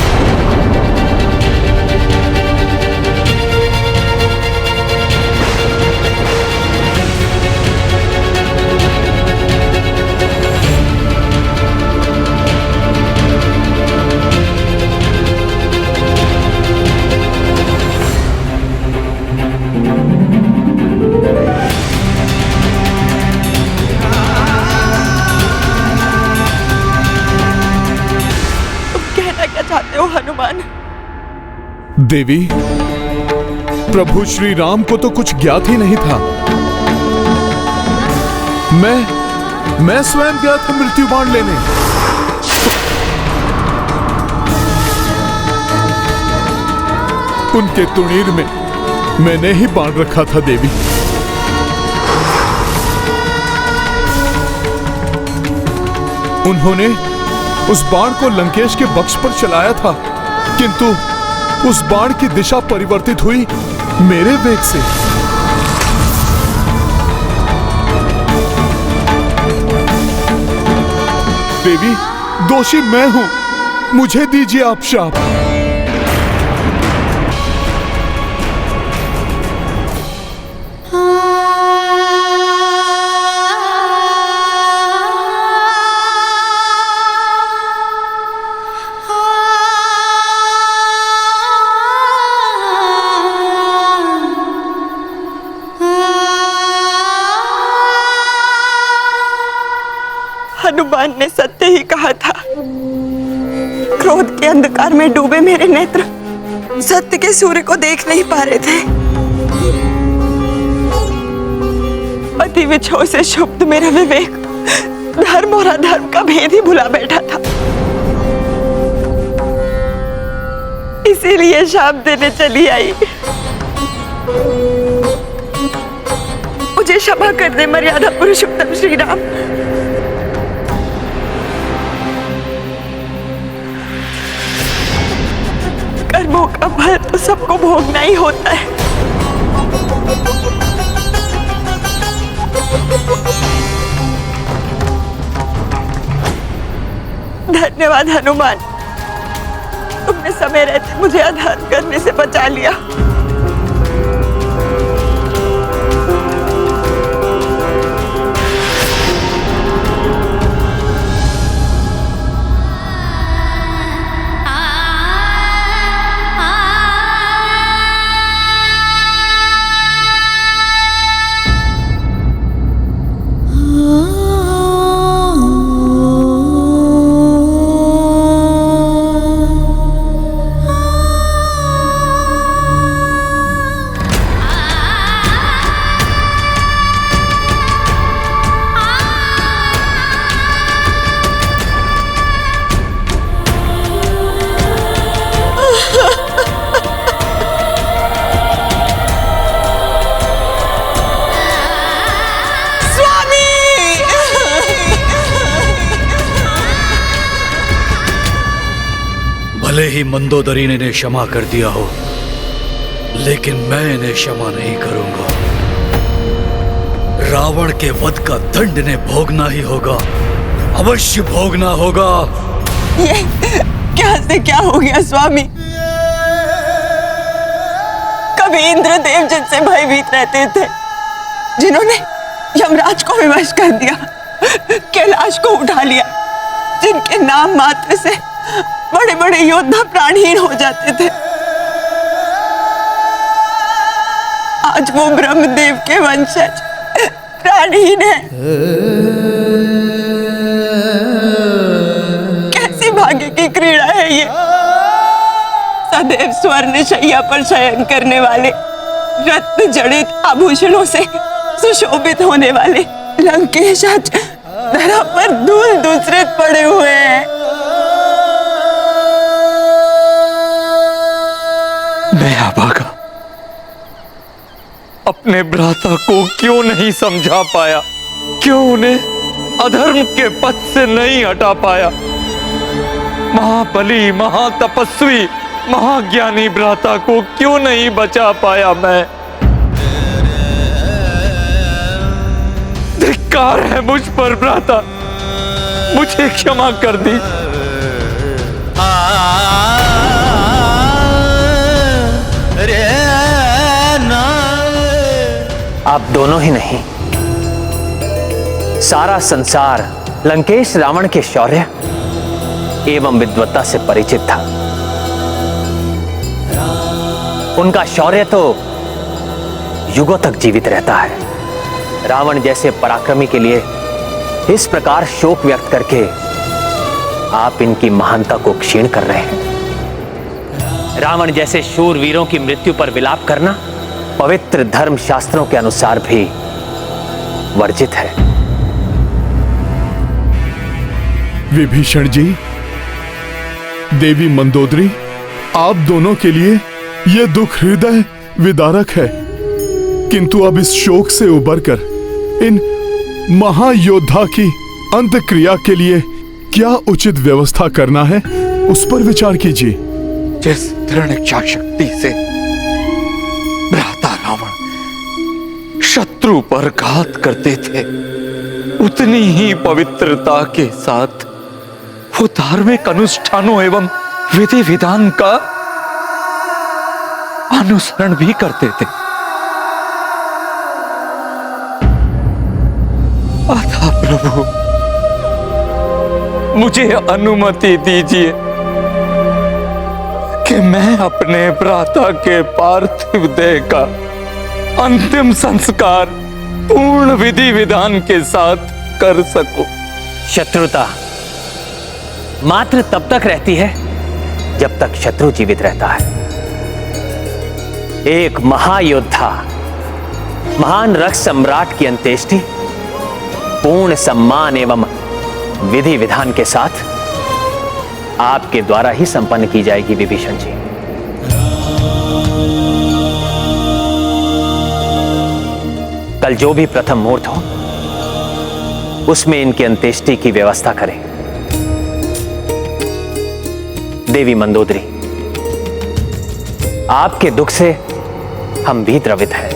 हनुमान। देवी, प्रभु श्री राम को तो कुछ ज्ञात ही नहीं था। मैं स्वयं गया था मृत्यु बाण लेने। उनके तुणीर में मैंने ही बाण रखा था देवी। उन्होंने उस बाण को लंकेश के वक्ष पर चलाया था, किंतु उस बाण की दिशा परिवर्तित हुई मेरे वेग से। देवी, दोषी मैं हूं, मुझे दीजिए आप शाप। हनुमान ने सत्य ही कहा था। क्रोध के अंधकार में डूबे मेरे नेत्र सत्य के सूर्य को देख नहीं पा रहे थे। अति विछोह से क्षुब्ध मेरा विवेक धर्म और अधर्म का भेद ही भुला बैठा था। इसीलिए शाप देने चली आई। मुझे क्षमा कर दे मर्यादा पुरुषोत्तम श्री राम। कर्मों का फल तो सबको भोगना ही होता है। धन्यवाद हनुमान, तुमने समय रहते मुझे अधर्म करने से बचा लिया। भले ही मंदोदरी ने इन्हें क्षमा कर दिया हो, लेकिन मैं इन्हें क्षमा नहीं करूंगा। रावण के वध का दंड इन्हें भोगना ही होगा, अवश्य भोगना होगा। ये क्या से क्या हो गया स्वामी? कभी इंद्रदेव जिनसे भयभीत रहते थे, जिन्होंने यमराज को विवश कर दिया, कैलाश को उठा लिया, जिनके नाम मात्र से बड़े बड़े योद्धा प्राणहीन हो जाते थे, आज वो ब्रह्मदेव के वंशज प्राणहीन है। कैसी भाग्य की क्रीड़ा है ये। सदैव स्वर्ण शैया पर शयन करने वाले, रत्न जड़ित आभूषणों से सुशोभित होने वाले लंकेश आज धरा पर धूल दूसरे पड़े हुए हैं। मैं अभागा अपने भ्राता को क्यों नहीं समझा पाया, क्यों उन्हें अधर्म के पथ से नहीं हटा पाया। महाबली, महातपस्वी, महाज्ञानी भ्राता को क्यों नहीं बचा पाया मैं। धिक्कार है मुझ पर भ्राता, मुझे क्षमा कर दी। आप दोनों ही नहीं, सारा संसार लंकेश रावण के शौर्य एवं विद्वत्ता से परिचित था। उनका शौर्य तो युगों तक जीवित रहता है। रावण जैसे पराक्रमी के लिए इस प्रकार शोक व्यक्त करके आप इनकी महानता को क्षीण कर रहे हैं। रावण जैसे शूर वीरों की मृत्यु पर विलाप करना पवित्र धर्म शास्त्रों के अनुसार भी वर्जित है। विभीषण जी, देवी मंदोदरी, आप दोनों के लिए यह दुख हृदय विदारक है, किंतु अब इस शोक से उबरकर इन महायोद्धा की अंत्यक्रिया के लिए क्या उचित व्यवस्था करना है, उस पर विचार कीजिए। जिस दृढ़ इच्छा शक्ति से भ्राता रावण शत्रु पर घात करते थे, उतनी ही पवित्रता के साथ वो धार्मिक अनुष्ठानों एवं विधि विधान का अनुसरण भी करते थे। अतः प्रभु, मुझे अनुमति दीजिए कि मैं अपने भ्राता के पार्थिव देह का अंतिम संस्कार पूर्ण विधि विधान के साथ कर सकूं। शत्रुता मात्र तब तक रहती है जब तक शत्रु जीवित रहता है। एक महायोद्धा, महान रक्त सम्राट की अंत्येष्टि पूर्ण सम्मान एवं विधि विधान के साथ आपके द्वारा ही संपन्न की जाएगी विभीषण जी। कल जो भी प्रथम मुहूर्त हो, उसमें इनकी अंत्येष्टि की व्यवस्था करें। देवी मंदोदरी, आपके दुख से हम भी द्रवित हैं,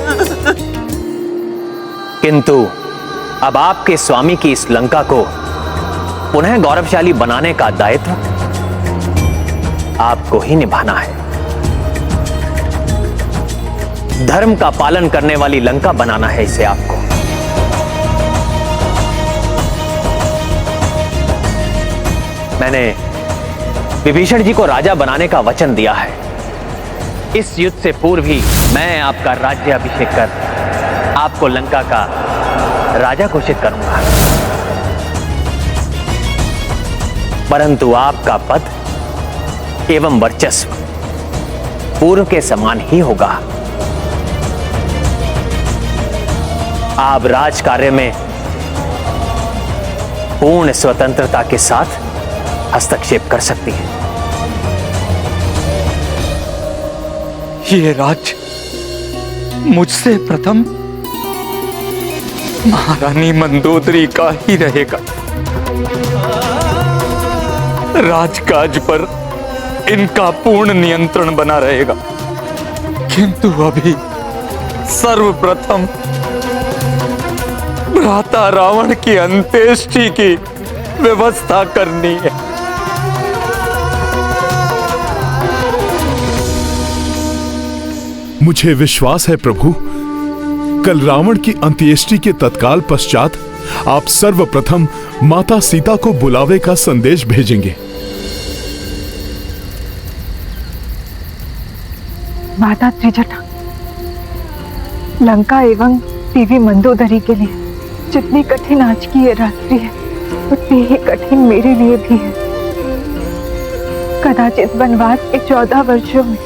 किंतु अब आपके स्वामी की इस लंका को पुनः गौरवशाली बनाने का दायित्व आपको ही निभाना है। धर्म का पालन करने वाली लंका बनाना है इसे आपको। मैंने विभीषण जी को राजा बनाने का वचन दिया है। इस युद्ध से पूर्व ही मैं आपका राज्य अभिषेक कर आपको लंका का राजा घोषित करूंगा, परंतु आपका पद एवं वर्चस्व पूर्व के समान ही होगा। आप राज कार्य में पूर्ण स्वतंत्रता के साथ हस्तक्षेप कर सकती हैं। ये राज्य मुझसे प्रथम महारानी मंदोदरी का ही रहेगा। राजकाज पर इनका पूर्ण नियंत्रण बना रहेगा। किंतु अभी सर्वप्रथम भ्राता रावण की अंत्येष्टि की व्यवस्था करनी है। मुझे विश्वास है प्रभु, कल रावण की अंत्येष्टि के तत्काल पश्चात आप सर्वप्रथम माता सीता को बुलावे का संदेश भेजेंगे। माता त्रिजटा, लंका एवं देवी मंदोदरी के लिए जितनी कठिन आज की ये रात्रि है, उतनी ही कठिन मेरे लिए भी है। कदाचित वनवास के 14 वर्षों में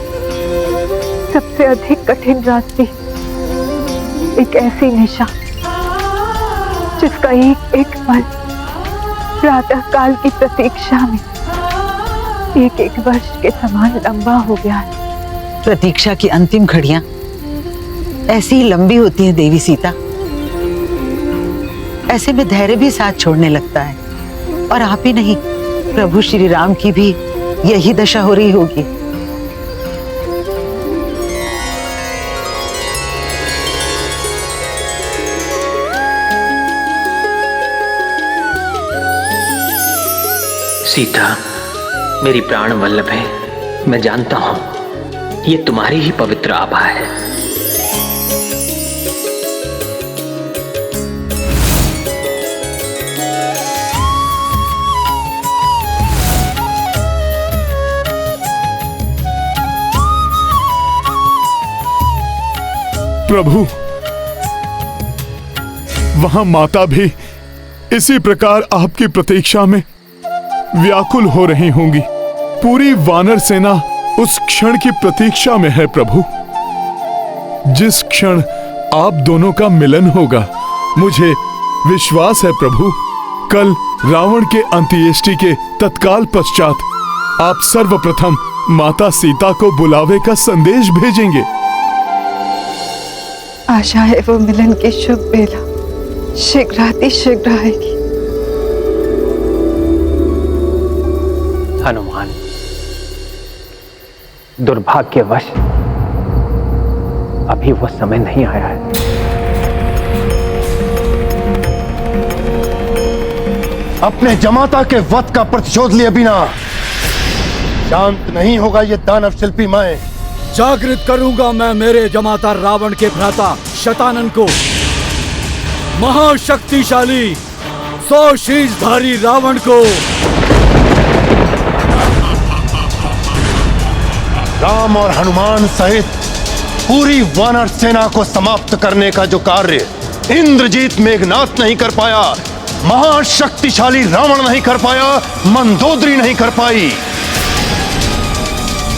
सबसे अधिक कठिन रात्रि, एक ऐसी निशा जिसका एक एक पल प्रातः काल की प्रतीक्षा में एक एक वर्ष के समान लंबा हो गया है। प्रतीक्षा की अंतिम घड़ियां ऐसी ही लंबी होती हैं देवी सीता। ऐसे में धैर्य भी साथ छोड़ने लगता है, और आप ही नहीं, प्रभु श्री राम की भी यही दशा हो रही होगी। सीता, मेरी प्राण वल्लभ है, मैं जानता हूं ये तुम्हारी ही पवित्र आभा है। प्रभु, वहां माता भी इसी प्रकार आपकी प्रतीक्षा में व्याकुल हो रही होंगी। पूरी वानर सेना उस क्षण की प्रतीक्षा में है प्रभु, जिस क्षण आप दोनों का मिलन होगा। मुझे विश्वास है प्रभु, कल रावण के अंत्येष्टि के तत्काल पश्चात आप सर्वप्रथम माता सीता को बुलावे का संदेश भेजेंगे। आशा है वो मिलन की शुभ बेला शीघ्र आएगी। हनुमान, दुर्भाग्यवश अभी वो समय नहीं आया है। अपने जमाता के वध का प्रतिशोध लिए बिना शांत नहीं होगा ये दानव शिल्पी मैं। जागृत करूंगा मैं मेरे जमाता रावण के भ्राता शतानन को। महाशक्तिशाली 100 शीशधारी रावण को राम और हनुमान सहित पूरी वानर सेना को समाप्त करने का जो कार्य इंद्रजीत मेघनाथ नहीं कर पाया, महाशक्तिशाली रावण नहीं कर पाया, मंदोदरी नहीं कर पाई,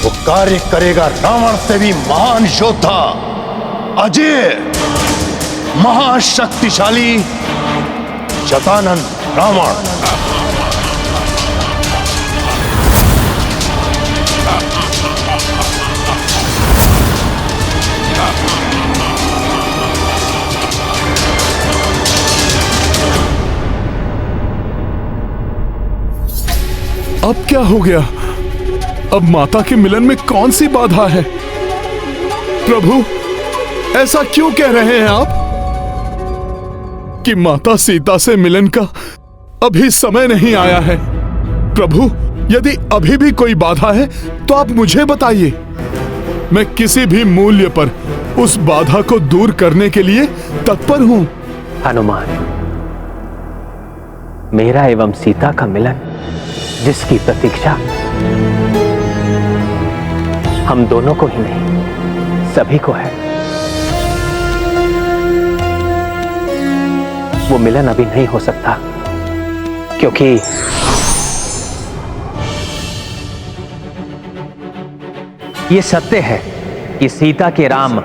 वो कार्य करेगा रावण से भी महान योद्धा, अजय, महाशक्तिशाली शतानन रावण। अब क्या हो गया? अब माता के मिलन में कौन सी बाधा है? प्रभु, ऐसा क्यों कह रहे हैं आप कि माता सीता से मिलन का अभी समय नहीं आया है? प्रभु, यदि अभी भी कोई बाधा है तो आप मुझे बताइए। मैं किसी भी मूल्य पर उस बाधा को दूर करने के लिए तत्पर हूं। हनुमान, मेरा एवं सीता का मिलन जिसकी प्रतीक्षा हम दोनों को ही नहीं सभी को है, वो मिलन अभी नहीं हो सकता, क्योंकि ये सत्य है कि सीता के राम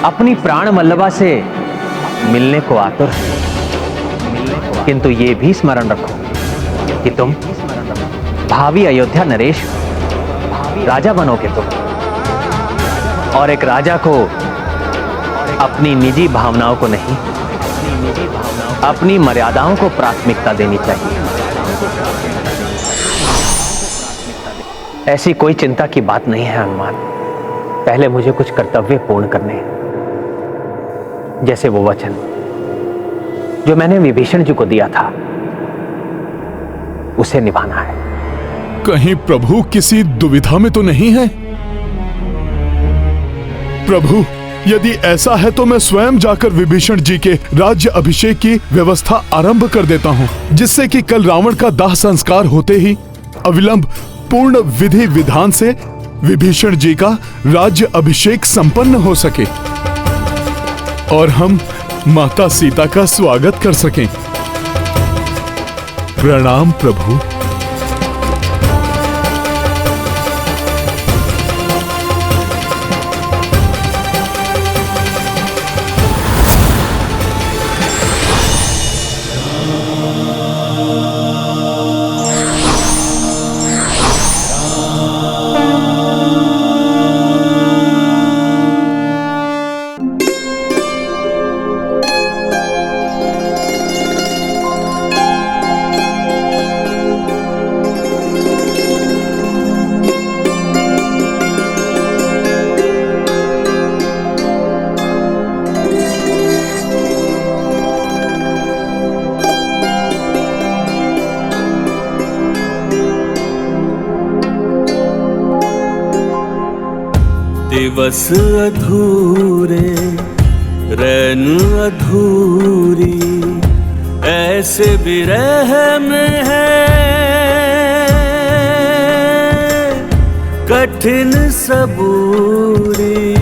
अपनी प्राण वल्लभा से मिलने को आतुर है। किंतु ये भी स्मरण रखो कि तुम भावी अयोध्या नरेश राजा बनोगे तुम, और एक राजा को अपनी निजी भावनाओं को नहीं, अपनी मर्यादाओं को प्राथमिकता देनी चाहिए। ऐसी कोई चिंता की बात नहीं है हनुमान। पहले मुझे कुछ कर्तव्य पूर्ण करने हैं, जैसे वो वचन जो मैंने विभीषण जी को दिया था, उसे निभाना है। कहीं प्रभु किसी दुविधा में तो नहीं है? प्रभु, यदि ऐसा है तो मैं स्वयं जाकर विभीषण जी के राज्य अभिषेक की व्यवस्था आरंभ कर देता हूँ, जिससे कि कल रावण का दाह संस्कार होते ही अविलंब पूर्ण विधि विधान से विभीषण जी का राज्य अभिषेक संपन्न हो सके और हम माता सीता का स्वागत कर सकें। प्रणाम प्रभु। दिवस अधूरे रैन अधूरी ऐसे विरह में है, कठिन सबूरी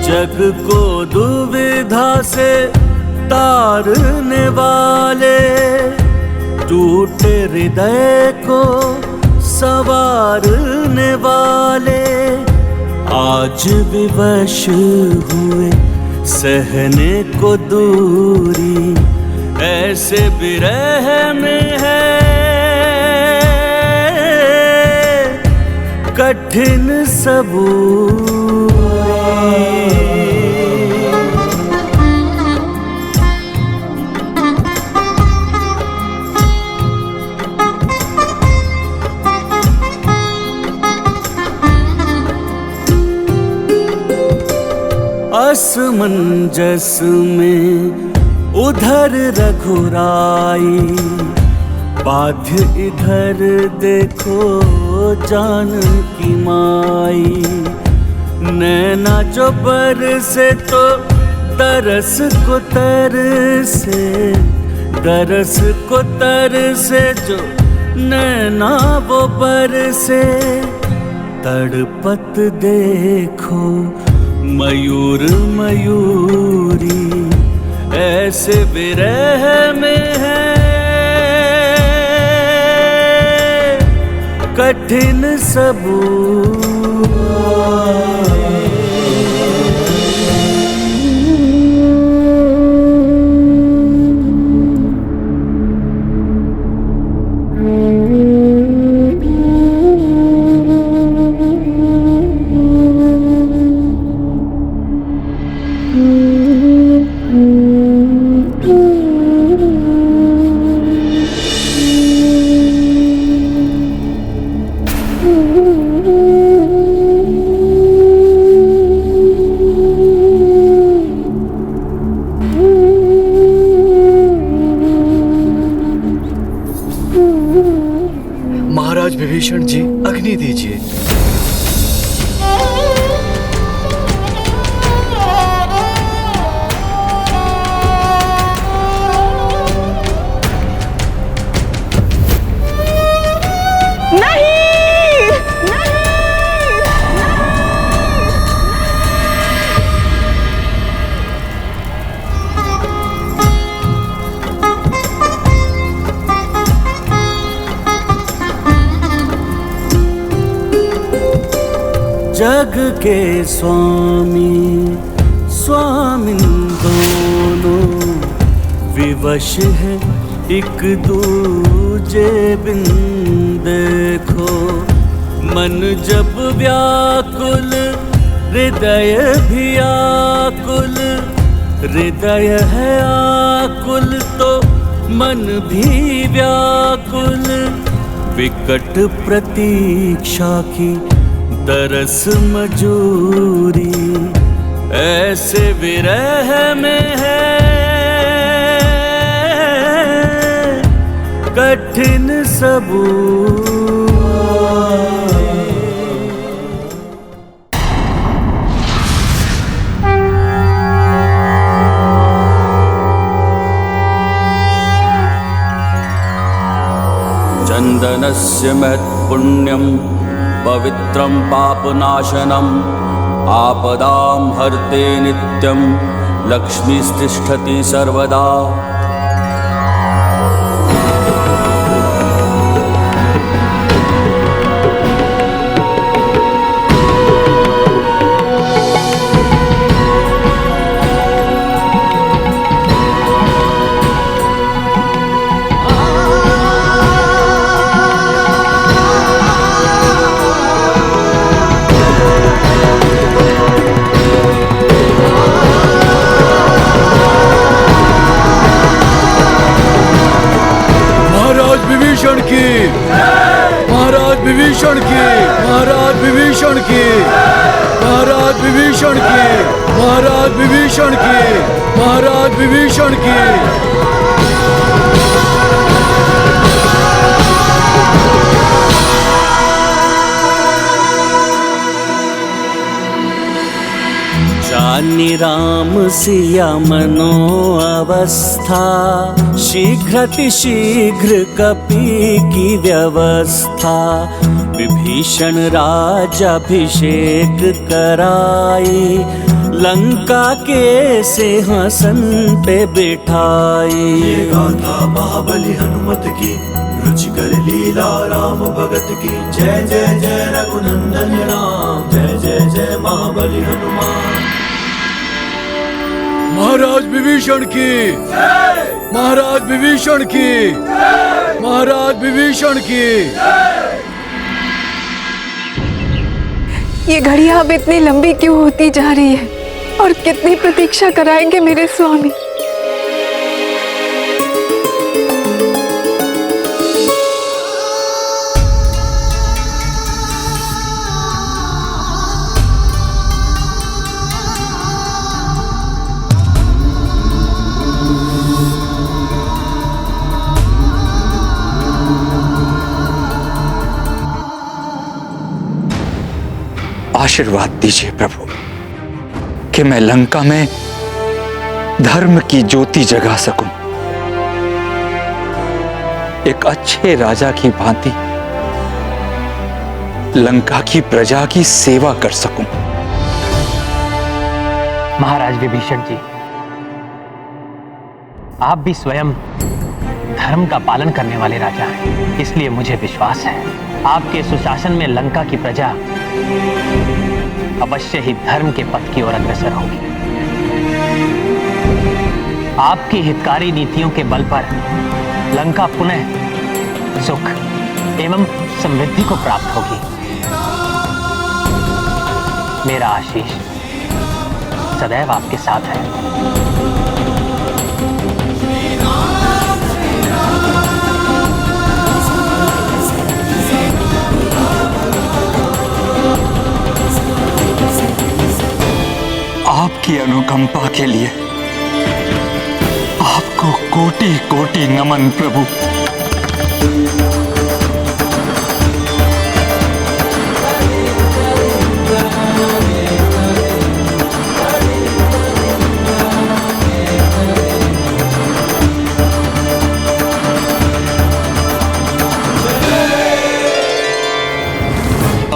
जग को दुविधा से तारने वाले, टूटे हृदय को संवारने वाले, आज विवश हुए सहने को दूरी ऐसे विरह में है, कठिन सबूरी। असमंजस में उधर रघुराई, बाध्य इधर देखो जानकी माई, नैना जो बरसे तो तरस को तरसे, तरस को तरसे जो नैना वो बरसे, तड़पत देखो मयूर मयूरी ऐसे विरह में है, कठिन सबूरी। महाराज विभीषण जी, अग्नि दीजिए। जग के स्वामी स्वामिन दोनों विवश है एक दूजे बिन देखो, मन जब व्याकुल हृदय भी आकुल, हृदय है आकुल तो मन भी व्याकुल, विकट प्रतीक्षा की तरस मजूरी, ऐसे विरह में है कठिन सबूर। चंदनस्य महत्पुण्यं पवित्रं पापनाशनम्, आपदां हर्ते नित्यं लक्ष्मीस्तिष्ठति सर्वदा। विभीषण की, महाराज विभीषण की, महाराज विभीषण की, महाराज विभीषण की, महाराज विभीषण की, महाराज विभीषण की। जानि राम सिया मनो अवस्था, शीघ्रातिशीघ्र कपि की व्यवस्था। विभीषण राजाभिषेक कराई, लंका के सिंहासन पे बिठाई। ये गाथा महाबली हनुमत की, रुचिकर लीला राम भगत की। जय जय जय रघुनंदन राम, जय जय जय महाबली हनुमान। महाराज विभीषण की, महाराज विभीषण की, महाराज विभीषण की। ये घड़ियां अब इतनी लंबी क्यों होती जा रही है और कितनी प्रतीक्षा कराएंगे मेरे स्वामी। आशीर्वाद दीजिए प्रभु कि मैं लंका में धर्म की ज्योति जगा सकूं, एक अच्छे राजा की भांति लंका की प्रजा की सेवा कर सकूं। महाराज विभीषण जी, आप भी स्वयं धर्म का पालन करने वाले राजा हैं, इसलिए मुझे विश्वास है आपके सुशासन में लंका की प्रजा अवश्य ही धर्म के पथ की ओर अग्रसर होगी। आपकी हितकारी नीतियों के बल पर लंका पुनः सुख एवं समृद्धि को प्राप्त होगी। मेरा आशीष सदैव आपके साथ है। आपकी अनुकंपा के लिए आपको कोटि कोटि नमन प्रभु।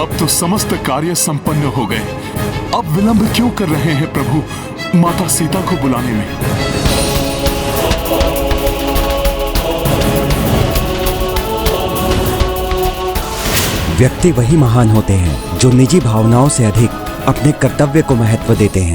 अब तो समस्त कार्य संपन्न हो गए, अब विलंब क्यों कर रहे हैं प्रभु माता सीता को बुलाने में। व्यक्ति वही महान होते हैं जो निजी भावनाओं से अधिक अपने कर्तव्य को महत्व देते हैं।